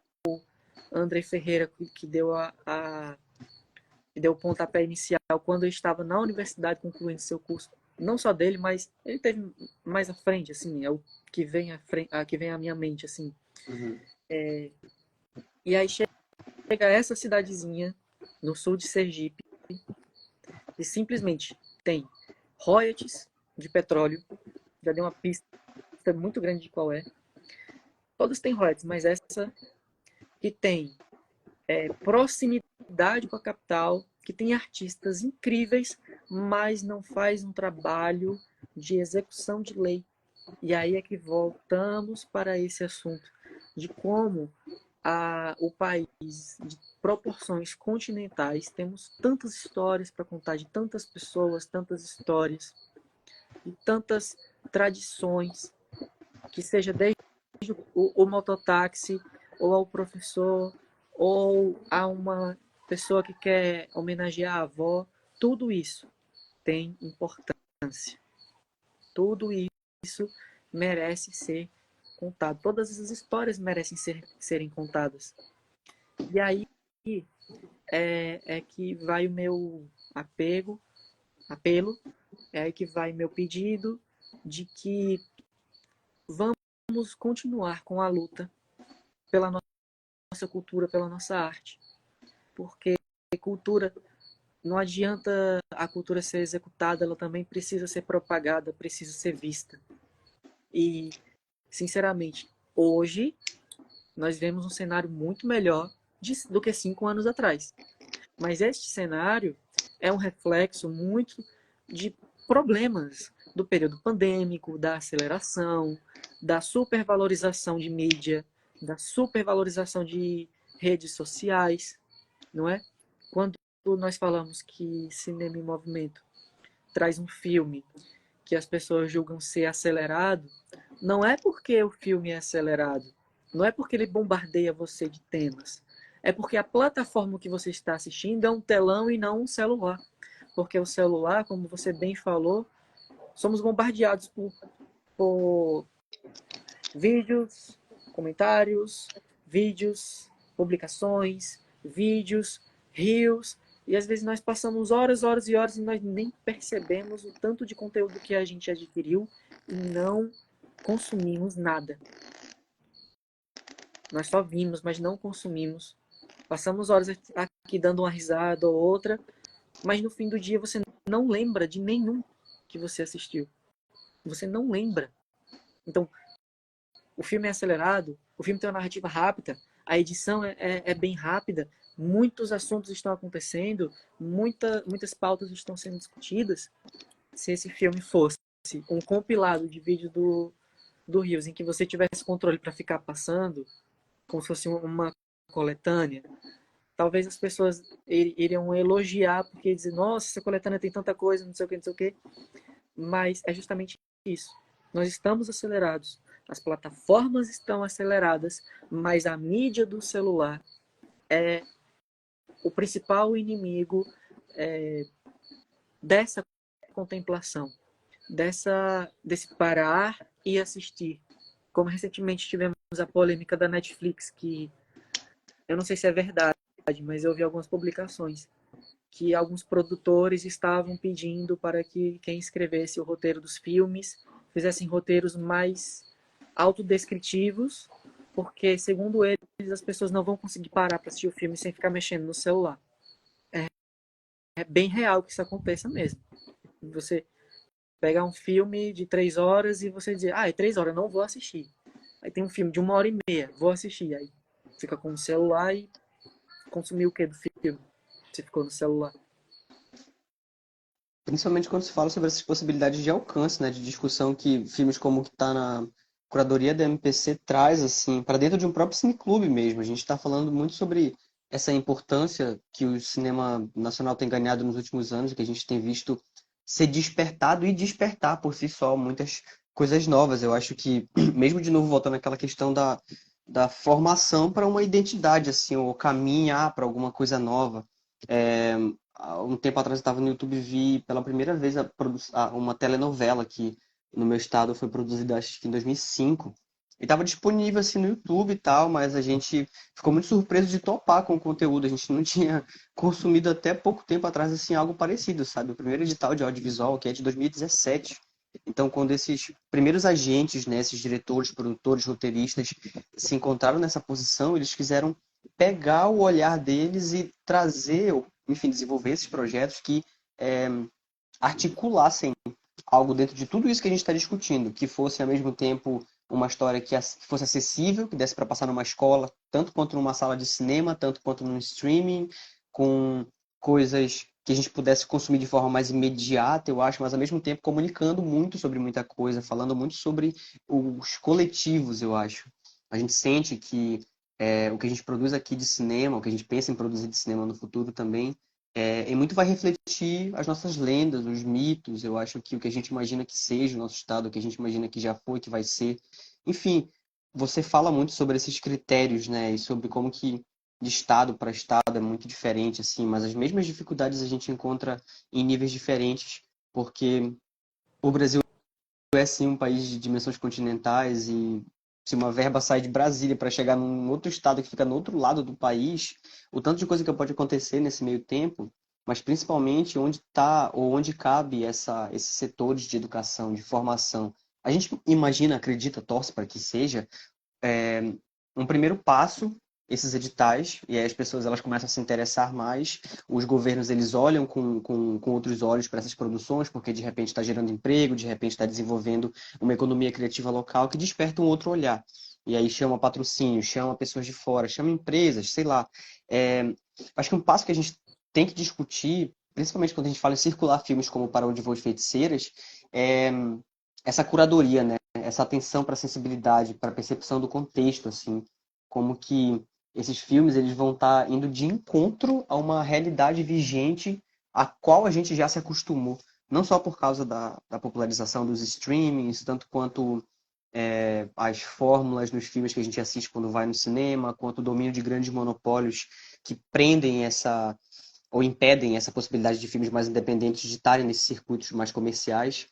André Ferreira que deu que deu o pontapé inicial quando eu estava na universidade concluindo seu curso. Não só dele, mas ele teve mais à frente, assim, é o que vem à minha mente, assim. Uhum. E aí chega essa cidadezinha no sul de Sergipe e simplesmente tem royalties de petróleo, já deu uma pista muito grande de qual é. Todas têm royalties, mas essa que tem proximidade com a capital, que tem artistas incríveis, mas não faz um trabalho de execução de lei. E aí é que voltamos para esse assunto de como o país de proporções continentais temos tantas histórias para contar, de tantas pessoas, tantas histórias e tantas tradições, que seja desde o mototáxi ou ao professor ou a uma pessoa que quer homenagear a avó, tudo isso tem importância. Tudo isso merece ser contado. Todas as histórias merecem serem contadas. E aí é que vai o meu apelo, é aí que vai meu pedido de que vamos continuar com a luta pela nossa cultura, pela nossa arte. Porque cultura, não adianta a cultura ser executada, ela também precisa ser propagada, precisa ser vista. E, sinceramente, hoje nós vemos um cenário muito melhor do que 5 anos atrás. Mas este cenário é um reflexo muito de problemas do período pandêmico, da aceleração, da supervalorização de mídia, da supervalorização de redes sociais, não é? Quando nós falamos que cinema em movimento traz um filme que as pessoas julgam ser acelerado, não é porque o filme é acelerado, não é porque ele bombardeia você de temas, é porque a plataforma que você está assistindo é um telão e não um celular. Porque o celular, como você bem falou, somos bombardeados por vídeos, comentários, vídeos, publicações, vídeos, reels, e às vezes nós passamos horas, horas e horas e nós nem percebemos o tanto de conteúdo que a gente adquiriu e não consumimos nada. Nós só vimos, mas não consumimos. Passamos horas aqui dando uma risada ou outra, mas no fim do dia você não lembra de nenhum que você assistiu. Você não lembra. Então, o filme é acelerado, o filme tem uma narrativa rápida, a edição é bem rápida, muitos assuntos estão acontecendo, muitas pautas estão sendo discutidas. Se esse filme fosse um compilado de vídeos do Rios, em que você tivesse controle para ficar passando, como se fosse uma coletânea, talvez as pessoas iriam elogiar, porque dizer, nossa, essa coletânea tem tanta coisa, não sei o que, não sei o que. Mas é justamente isso. Nós estamos acelerados. As plataformas estão aceleradas, mas a mídia do celular é o principal inimigo dessa contemplação, desse parar e assistir. Como recentemente tivemos a polêmica da Netflix, que eu não sei se é verdade, mas eu vi algumas publicações que alguns produtores estavam pedindo para que quem escrevesse o roteiro dos filmes fizessem roteiros mais autodescritivos, porque, segundo eles, as pessoas não vão conseguir parar para assistir o filme sem ficar mexendo no celular. É bem real que isso aconteça mesmo. Você pegar um filme de 3 horas e você dizer, é 3 horas, não vou assistir. Aí tem um filme de 1 hora e meia, vou assistir. Aí fica com o celular e consumir o que do filme? Você ficou no celular. Principalmente quando se fala sobre essas possibilidades de alcance, né, de discussão que filmes como o que está na curadoria da MPC traz, assim, para dentro de um próprio cineclube mesmo. A gente está falando muito sobre essa importância que o cinema nacional tem ganhado nos últimos anos, que a gente tem visto ser despertado e despertar por si só muitas coisas novas. Eu acho que, mesmo de novo voltando àquela questão da formação para uma identidade, assim, ou caminhar para alguma coisa nova. Há um tempo atrás eu estava no YouTube e vi pela primeira vez uma telenovela que no meu estado foi produzida acho que em 2005. E estava disponível assim no YouTube e tal, mas a gente ficou muito surpreso de topar com o conteúdo. A gente não tinha consumido até pouco tempo atrás assim algo parecido, sabe? O primeiro edital de audiovisual que é de 2017. Então, quando esses primeiros agentes, né, esses diretores, produtores, roteiristas se encontraram nessa posição, eles quiseram pegar o olhar deles e trazer, enfim, desenvolver esses projetos que é, articulassem algo dentro de tudo isso que a gente está discutindo, que fosse ao mesmo tempo uma história que fosse acessível, que desse para passar numa escola, tanto quanto numa sala de cinema, tanto quanto num streaming, com coisas que a gente pudesse consumir de forma mais imediata, eu acho, mas ao mesmo tempo comunicando muito sobre muita coisa, falando muito sobre os coletivos, eu acho. A gente sente que o que a gente produz aqui de cinema, o que a gente pensa em produzir de cinema no futuro também, e muito vai refletir as nossas lendas, os mitos. Eu acho que o que a gente imagina que seja o nosso estado, o que a gente imagina que já foi, que vai ser. Enfim, você fala muito sobre esses critérios, né? E sobre como que de estado para estado é muito diferente, assim, mas as mesmas dificuldades a gente encontra em níveis diferentes, porque o Brasil é sim um país de dimensões continentais e se uma verba sai de Brasília para chegar num outro estado que fica no outro lado do país, o tanto de coisa que pode acontecer nesse meio tempo, mas principalmente onde está ou onde cabe esses setores de educação, de formação. A gente imagina, acredita, torce para que seja é, um primeiro passo esses editais, e aí as pessoas elas começam a se interessar mais, os governos eles olham com outros olhos para essas produções, porque de repente está gerando emprego, de repente está desenvolvendo uma economia criativa local que desperta um outro olhar. E aí chama patrocínio, chama pessoas de fora, chama empresas, sei lá. Acho que um passo que a gente tem que discutir, principalmente quando a gente fala em circular filmes como Para Onde Vão as Feiticeiras, é essa curadoria, né? Essa atenção para a sensibilidade, para a percepção do contexto, assim, como que esses filmes eles vão estar indo de encontro a uma realidade vigente a qual a gente já se acostumou. não só por causa da popularização dos streamings, tanto quanto as fórmulas nos filmes que a gente assiste quando vai no cinema, quanto o domínio de grandes monopólios que prendem ou impedem essa possibilidade de filmes mais independentes de estarem nesses circuitos mais comerciais.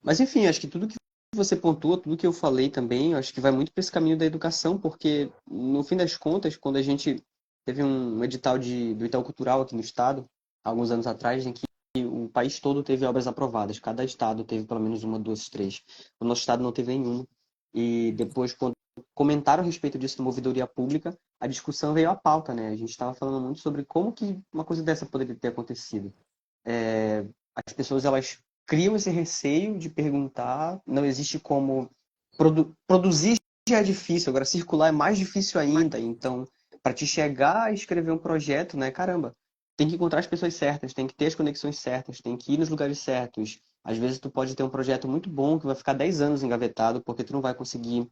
Mas, enfim, acho que tudo que você pontuou, tudo que eu falei também, eu acho que vai muito para esse caminho da educação, porque, no fim das contas, quando a gente teve um edital do Itaú Cultural aqui no estado, há alguns anos atrás, em que o país todo teve obras aprovadas, cada estado teve pelo menos uma, duas, três. O nosso estado não teve nenhuma. E depois, quando comentaram a respeito disso na ouvidoria pública, a discussão veio à pauta, né? A gente estava falando muito sobre como que uma coisa dessa poderia ter acontecido. As pessoas, elas criam esse receio de perguntar, não existe como produzir, já é difícil, agora circular é mais difícil ainda. Então, para te chegar a escrever um projeto, né, caramba, tem que encontrar as pessoas certas, tem que ter as conexões certas, tem que ir nos lugares certos. Às vezes tu pode ter um projeto muito bom que vai ficar 10 anos engavetado porque tu não vai conseguir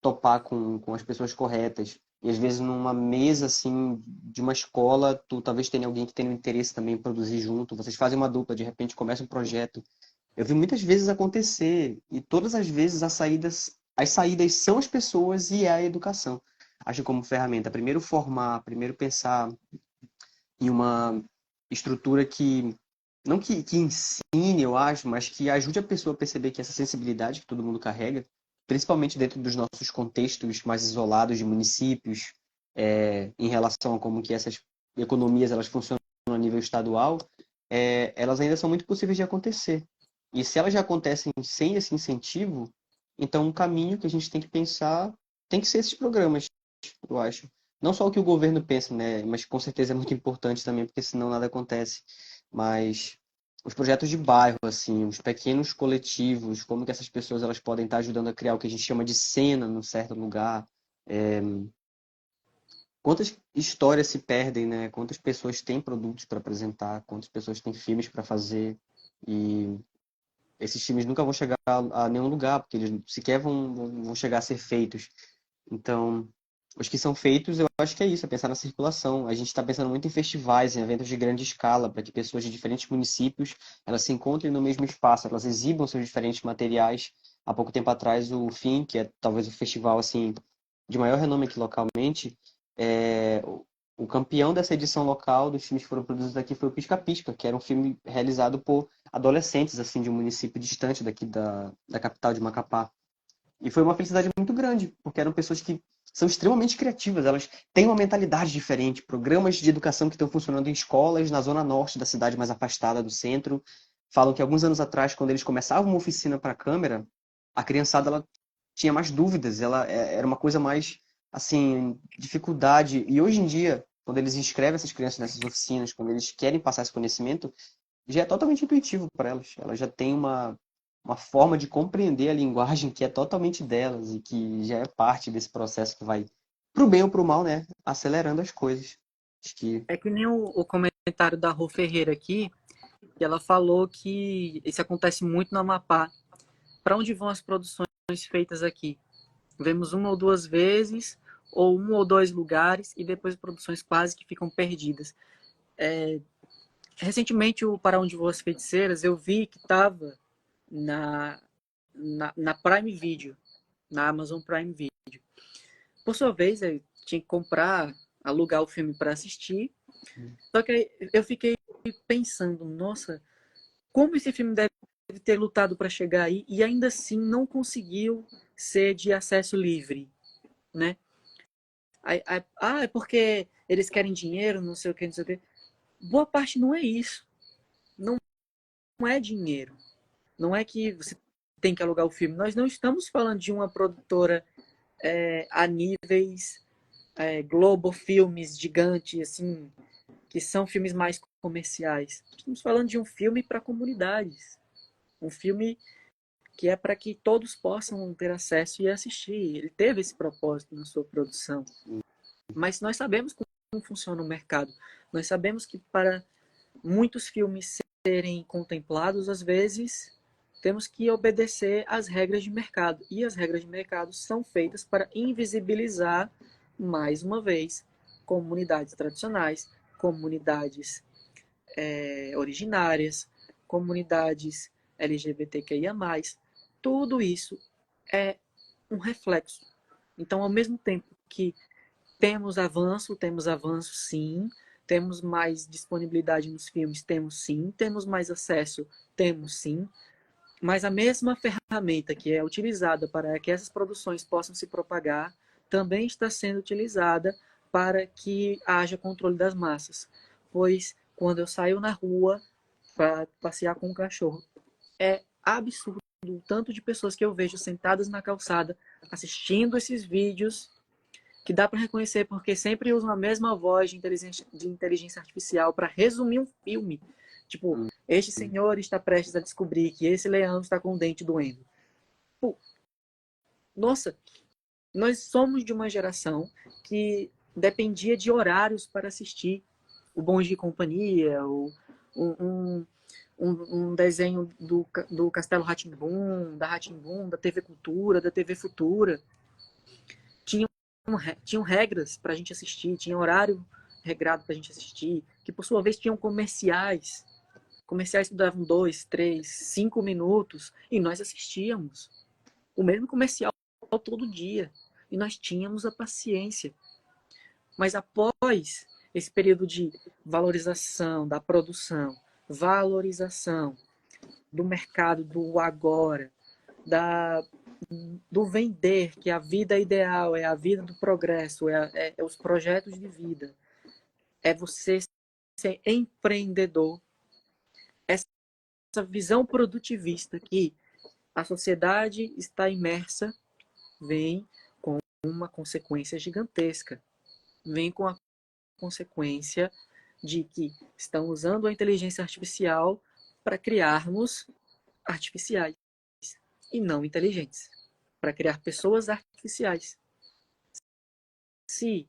topar com as pessoas corretas. E às vezes numa mesa assim de uma escola, tu talvez tenha alguém que tenha um interesse também em produzir junto. Vocês fazem uma dupla, de repente começa um projeto. Eu vi muitas vezes acontecer e todas as vezes as saídas são as pessoas e é a educação. Acho como ferramenta, primeiro formar, primeiro pensar em uma estrutura que não que ensine, eu acho, mas que ajude a pessoa a perceber que essa sensibilidade que todo mundo carrega, principalmente dentro dos nossos contextos mais isolados de municípios, em relação a como que essas economias elas funcionam a nível estadual, elas ainda são muito possíveis de acontecer. E se elas já acontecem sem esse incentivo, então um caminho que a gente tem que pensar tem que ser esses programas, eu acho. Não só o que o governo pensa, né? Mas com certeza é muito importante também, porque senão nada acontece. Mas os projetos de bairro, assim, os pequenos coletivos, como que essas pessoas elas podem estar ajudando a criar o que a gente chama de cena num certo lugar. Quantas histórias se perdem, né? Quantas pessoas têm produtos para apresentar, quantas pessoas têm filmes para fazer. E esses filmes nunca vão chegar a nenhum lugar, porque eles sequer vão chegar a ser feitos. Então, os que são feitos, eu acho que é isso, é pensar na circulação. A gente está pensando muito em festivais, em eventos de grande escala, para que pessoas de diferentes municípios elas se encontrem no mesmo espaço, elas exibam seus diferentes materiais. Há pouco tempo atrás, o FIM, que é talvez o festival assim de maior renome aqui localmente, o campeão dessa edição local dos filmes que foram produzidos aqui foi o Pisca Pisca, que era um filme realizado por adolescentes assim de um município distante daqui da capital de Macapá. E foi uma felicidade muito grande, porque eram pessoas que são extremamente criativas, elas têm uma mentalidade diferente, programas de educação que estão funcionando em escolas na zona norte da cidade mais afastada do centro. Falam que alguns anos atrás, quando eles começavam uma oficina para câmera, a criançada ela tinha mais dúvidas, ela era uma coisa mais assim, dificuldade. E hoje em dia, quando eles inscrevem essas crianças nessas oficinas, quando eles querem passar esse conhecimento, já é totalmente intuitivo para elas. Elas já têm uma forma de compreender a linguagem que é totalmente delas e que já é parte desse processo que vai, pro bem ou pro mal, né, acelerando as coisas. Acho que É que nem o comentário da Rô Ferreira aqui, que ela falou que isso acontece muito no Amapá. Para onde vão as produções feitas aqui? Vemos uma ou duas vezes, ou um ou dois lugares, e depois produções quase que ficam perdidas. Recentemente, o Para Onde Vão as Feiticeiras, eu vi que estava na Prime Video, na Amazon Prime Video. Por sua vez, eu tinha que comprar, alugar o filme para assistir. Só que eu fiquei pensando, nossa, como esse filme deve ter lutado para chegar aí e ainda assim não conseguiu ser de acesso livre, né? É porque eles querem dinheiro, não sei o que, não sei o que. Boa parte não é isso. Não é dinheiro. Não é que você tem que alugar o filme. Nós não estamos falando de uma produtora a níveis Globo Filmes gigante, assim, que são filmes mais comerciais. Estamos falando de um filme para comunidades. Um filme que é para que todos possam ter acesso e assistir. Ele teve esse propósito na sua produção. Mas nós sabemos como funciona o mercado. Nós sabemos que para muitos filmes serem contemplados, às vezes temos que obedecer às regras de mercado. E as regras de mercado são feitas para invisibilizar, mais uma vez, comunidades tradicionais, comunidades originárias, comunidades LGBTQIA+, tudo isso é um reflexo. Então, ao mesmo tempo que temos avanço sim, temos mais disponibilidade nos filmes, temos sim, temos mais acesso, temos sim, mas a mesma ferramenta que é utilizada para que essas produções possam se propagar também está sendo utilizada para que haja controle das massas. Pois quando eu saio na rua para passear com o cachorro, é absurdo o tanto de pessoas que eu vejo sentadas na calçada assistindo esses vídeos que dá para reconhecer porque sempre usam a mesma voz de inteligência artificial para resumir um filme. Tipo, este senhor está prestes a descobrir que esse leão está com o dente doendo. Pô, nossa, nós somos de uma geração que dependia de horários para assistir o Bons de Companhia, um desenho do Castelo Rá-Tim-Bum, da Rá-Tim-Bum, da TV Cultura, da TV Futura. Tinham regras para a gente assistir, tinha horário regrado para a gente assistir, que por sua vez tinham comerciais que duravam 2, 3, 5 minutos, e nós assistíamos o mesmo comercial todo dia, e nós tínhamos a paciência. Mas após esse período de valorização da produção, valorização do mercado do agora, do vender, que a vida ideal é a vida do progresso, é os projetos de vida, é você ser empreendedor, essa visão produtivista que a sociedade está imersa, vem com uma consequência gigantesca. Vem com a consequência de que estão usando a inteligência artificial para criarmos artificiais e não inteligentes, para criar pessoas artificiais. Se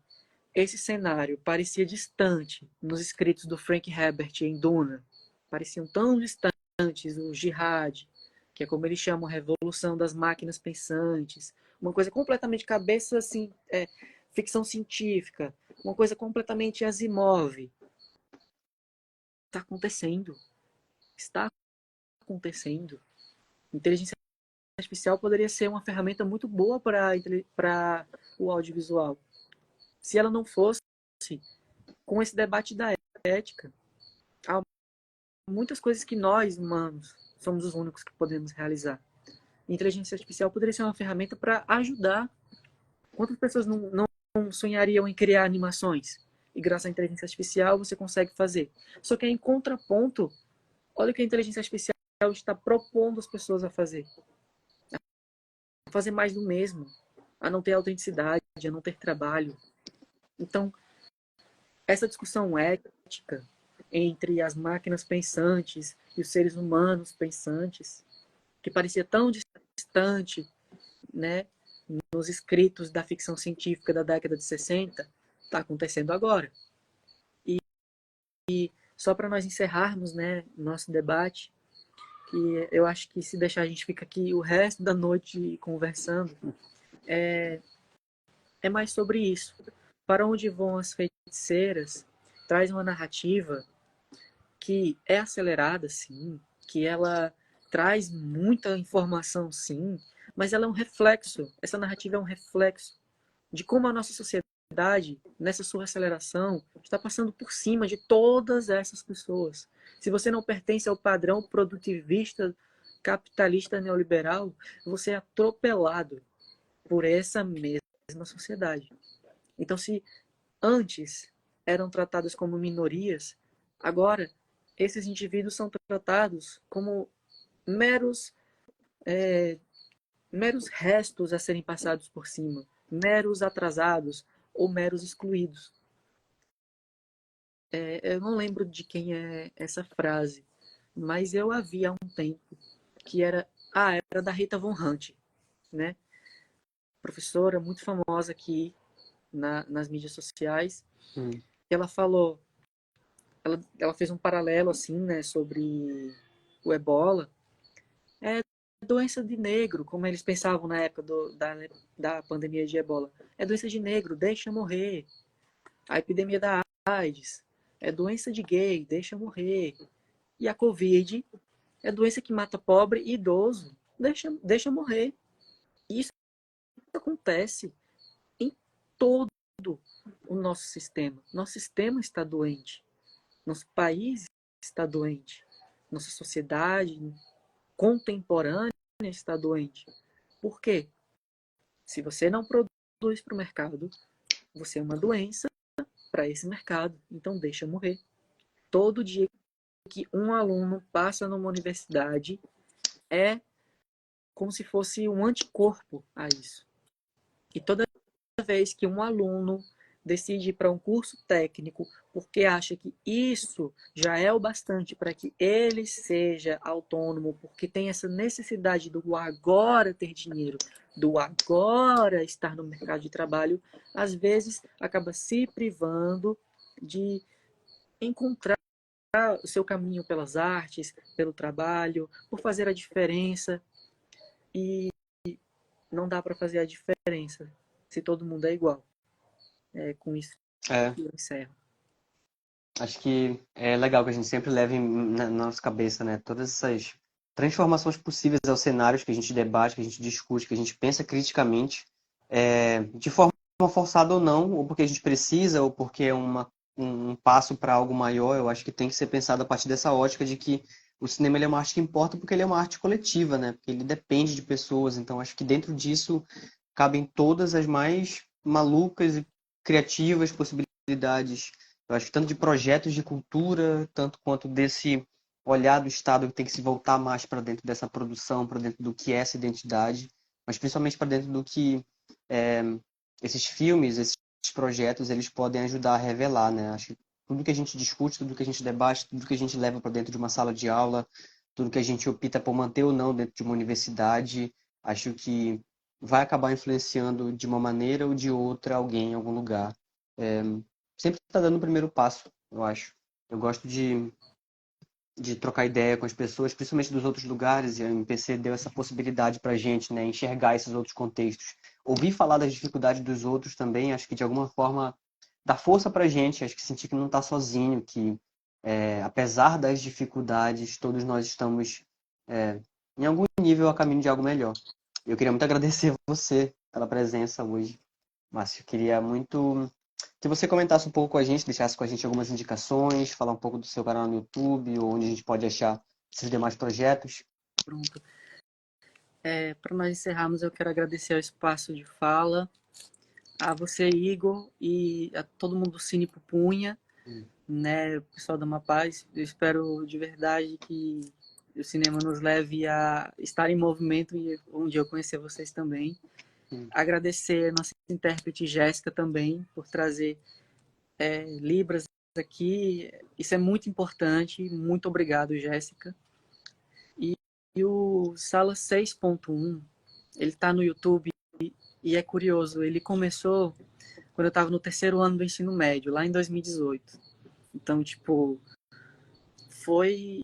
esse cenário parecia distante nos escritos do Frank Herbert em Duna, pareciam tão distantes, o Jihad, que é como eles chamam a revolução das máquinas pensantes, uma coisa completamente cabeça assim, ficção científica, uma coisa completamente Asimov. Está acontecendo. Está acontecendo. Inteligência artificial poderia ser uma ferramenta muito boa para o audiovisual. Se ela não fosse com esse debate da ética, há muitas coisas que nós, humanos, somos os únicos que podemos realizar. Inteligência artificial poderia ser uma ferramenta para ajudar. Quantas pessoas não sonhariam em criar animações? E graças à inteligência artificial você consegue fazer. Só que em contraponto, olha o que a inteligência artificial está propondo as pessoas a fazer. A fazer mais do mesmo. A não ter autenticidade, a não ter trabalho. Então, essa discussão ética entre as máquinas pensantes e os seres humanos pensantes, que parecia tão distante, né, nos escritos da ficção científica da década de 60, está acontecendo agora. E só para nós encerrarmos, né, nosso debate, que eu acho que se deixar a gente fica aqui o resto da noite conversando, é mais sobre isso. Para onde vão as feiticeiras traz uma narrativa que é acelerada, sim, que ela traz muita informação, sim, mas ela é um reflexo, essa narrativa é um reflexo de como a nossa sociedade, nessa sua aceleração, está passando por cima de todas essas pessoas. Se você não pertence ao padrão produtivista, capitalista, neoliberal, você é atropelado por essa mesma sociedade. Então, se antes eram tratadas como minorias, agora esses indivíduos são tratados como meros restos a serem passados por cima, meros atrasados ou meros excluídos. Eu não lembro de quem é essa frase, mas eu a vi há um tempo, que era da Rita Von Hunt, né? Professora muito famosa aqui nas mídias sociais. Ela falou, ela fez um paralelo assim, né, sobre o Ebola. É doença de negro, como eles pensavam na época da pandemia de Ebola. É doença de negro, deixa morrer. A epidemia da AIDS é doença de gay, deixa morrer. E a Covid É doença que mata pobre e idoso. Deixa morrer. Isso acontece em todo o nosso sistema. Nosso sistema está doente. Nosso país está doente. Nossa sociedade contemporânea está doente. Por quê? Se você não produz para o mercado, você é uma doença para esse mercado. Então deixa morrer. Todo dia que um aluno passa numa universidade é como se fosse um anticorpo a isso. E toda vez que um aluno decide ir para um curso técnico porque acha que isso já é o bastante para que ele seja autônomo, porque tem essa necessidade do agora ter dinheiro, do agora estar no mercado de trabalho, às vezes acaba se privando de encontrar o seu caminho pelas artes, pelo trabalho, por fazer a diferença. E não dá para fazer a diferença se todo mundo é igual. É com isso É, que eu encerro. acho que é legal que a gente sempre leve na nossa cabeça, né? Todas essas transformações possíveis aos cenários que a gente debate, que a gente discute, que a gente pensa criticamente, de forma forçada ou não, ou porque a gente precisa, ou porque é um passo para algo maior. Eu acho que tem que ser pensado a partir dessa ótica de que o cinema ele é uma arte que importa porque ele é uma arte coletiva, né? Porque ele depende de pessoas. Então, acho que dentro disso cabem todas as mais malucas e criativas possibilidades. Eu acho que tanto de projetos de cultura, tanto quanto desse olhar do Estado que tem que se voltar mais para dentro dessa produção, para dentro do que é essa identidade, mas principalmente para dentro do que é, esses filmes, esses projetos, eles podem ajudar a revelar, né? Acho que tudo que a gente discute, tudo que a gente debate, tudo que a gente leva para dentro de uma sala de aula, tudo que a gente opta por manter ou não dentro de uma universidade, acho que vai acabar influenciando de uma maneira ou de outra alguém em algum lugar. É, sempre está dando o primeiro passo, eu acho. Eu gosto de trocar ideia com as pessoas, principalmente dos outros lugares, e a MPC deu essa possibilidade para a gente, né, enxergar esses outros contextos. Ouvir falar das dificuldades dos outros também, acho que de alguma forma dá força para a gente, acho que sentir que não está sozinho, que apesar das dificuldades, todos nós estamos em algum nível a caminho de algo melhor. Eu queria muito agradecer você pela presença hoje, Márcio. Eu queria muito que você comentasse um pouco com a gente, deixasse com a gente algumas indicações, falar um pouco do seu canal no YouTube, ou onde a gente pode achar esses demais projetos. Pronto. Para nós encerrarmos, eu quero agradecer ao espaço de fala, a você, Igor, e a todo mundo do Cine Pupunha, né, o pessoal da Mapaz. Eu espero de verdade que o cinema nos leve a estar em movimento e um dia eu conhecer vocês também. Agradecer a nossa intérprete Jéssica também por trazer Libras aqui. Isso é muito importante. Muito obrigado, Jéssica. E o Sala 6.1, ele está no YouTube e é curioso. Ele começou quando eu estava no terceiro ano do ensino médio, lá em 2018. Então, tipo, foi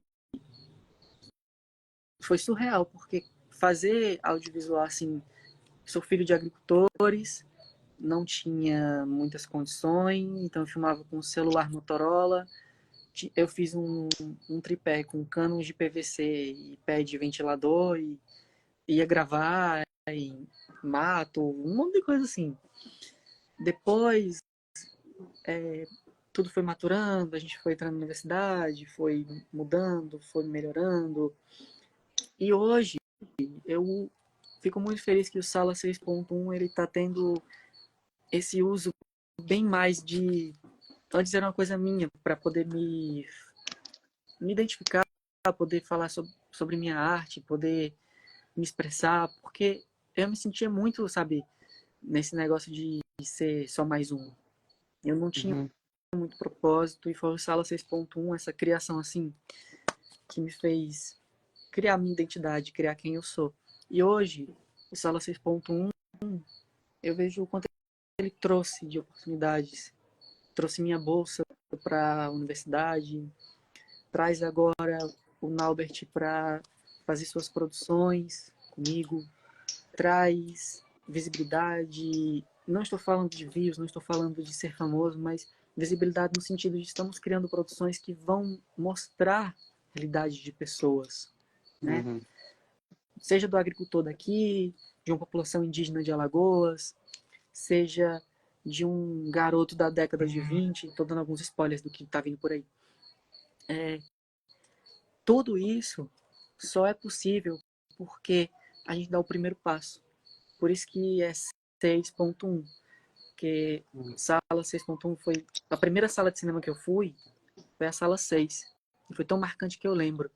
surreal, porque fazer audiovisual assim, sou filho de agricultores, não tinha muitas condições, então eu filmava com celular Motorola. Eu fiz um tripé com canos de PVC e pé de ventilador e ia gravar em mato, um monte de coisa assim. Depois, tudo foi maturando, a gente foi entrando na universidade, foi mudando, foi melhorando. E hoje, eu fico muito feliz que o Sala 6.1 ele está tendo esse uso bem mais de... Antes era uma coisa minha, para poder me identificar, poder falar sobre minha arte, poder me expressar, porque eu me sentia muito, sabe, nesse negócio de ser só mais um. Eu não tinha Uhum. muito propósito e foi o Sala 6.1, essa criação assim, que me fez criar minha identidade, criar quem eu sou. E hoje, o Sala 6.1, eu vejo o quanto ele trouxe de oportunidades. Trouxe minha bolsa para a universidade, traz agora o Naubert para fazer suas produções comigo, traz visibilidade. Não estou falando de views, não estou falando de ser famoso, mas visibilidade no sentido de estamos criando produções que vão mostrar a realidade de pessoas. né? Uhum. Seja do agricultor daqui, de uma população indígena de Alagoas, seja de um garoto da década de 20, estou dando alguns spoilers do que está vindo por aí. Tudo isso só é possível porque a gente dá o primeiro passo. Por isso que é 6.1, porque sala 6.1 foi a primeira sala de cinema que eu fui, foi a sala 6. E foi tão marcante que eu lembro.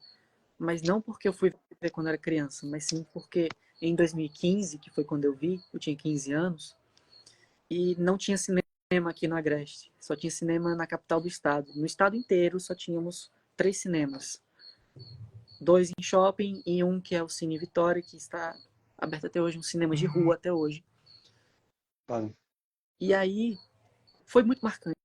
Mas não porque eu fui ver quando era criança, mas sim porque em 2015, que foi quando eu vi, eu tinha 15 anos, e não tinha cinema aqui no Agreste. Só tinha cinema na capital do estado. No estado inteiro só tínhamos 3 cinemas. 2 em shopping e um que é o Cine Vitória, que está aberto até hoje, um cinema de rua até hoje. Claro. E aí foi muito marcante.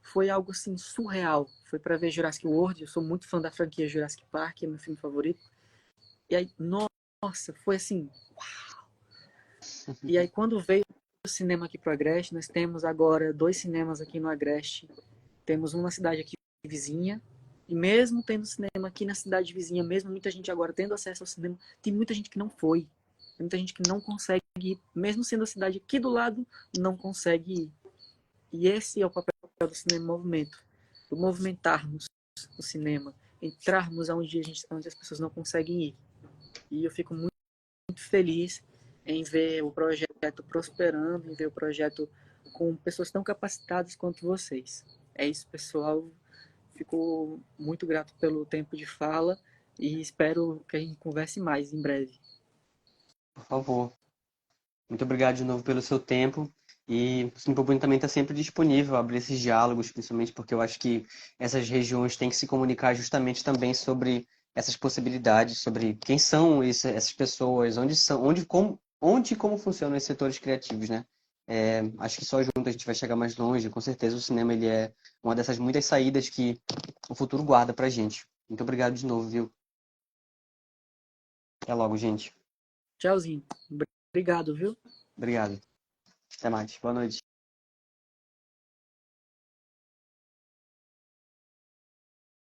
Foi algo assim surreal. Foi para ver Jurassic World. Eu sou muito fã da franquia Jurassic Park, é meu filme favorito. E aí, nossa, foi assim. E aí quando veio o cinema aqui pro Agreste, nós temos agora 2 cinemas aqui no Agreste. Temos um na cidade aqui vizinha. E mesmo tendo cinema aqui na cidade vizinha, mesmo muita gente agora tendo acesso ao cinema, tem muita gente que não foi. Tem muita gente que não consegue ir, mesmo sendo a cidade aqui do lado, não consegue ir. E esse é o papel do cinema em movimento. Do movimentarmos o cinema, entrarmos onde as pessoas não conseguem ir. E eu fico muito, muito feliz em ver o projeto prosperando, em ver o projeto com pessoas tão capacitadas quanto vocês. É isso, pessoal. Fico muito grato pelo tempo de fala e espero que a gente converse mais em breve. Por favor. Muito obrigado de novo pelo seu tempo. E o Simpobune também está sempre disponível a abrir esses diálogos, principalmente porque eu acho que essas regiões têm que se comunicar justamente também sobre essas possibilidades, sobre quem são essas pessoas, onde são, onde e como funcionam esses setores criativos, né? Acho que só junto a gente vai chegar mais longe. Com certeza o cinema ele é uma dessas muitas saídas que o futuro guarda pra gente. Muito obrigado de novo, viu? Até logo, gente. Tchauzinho. Obrigado, viu? Obrigado. Até mais. Boa noite.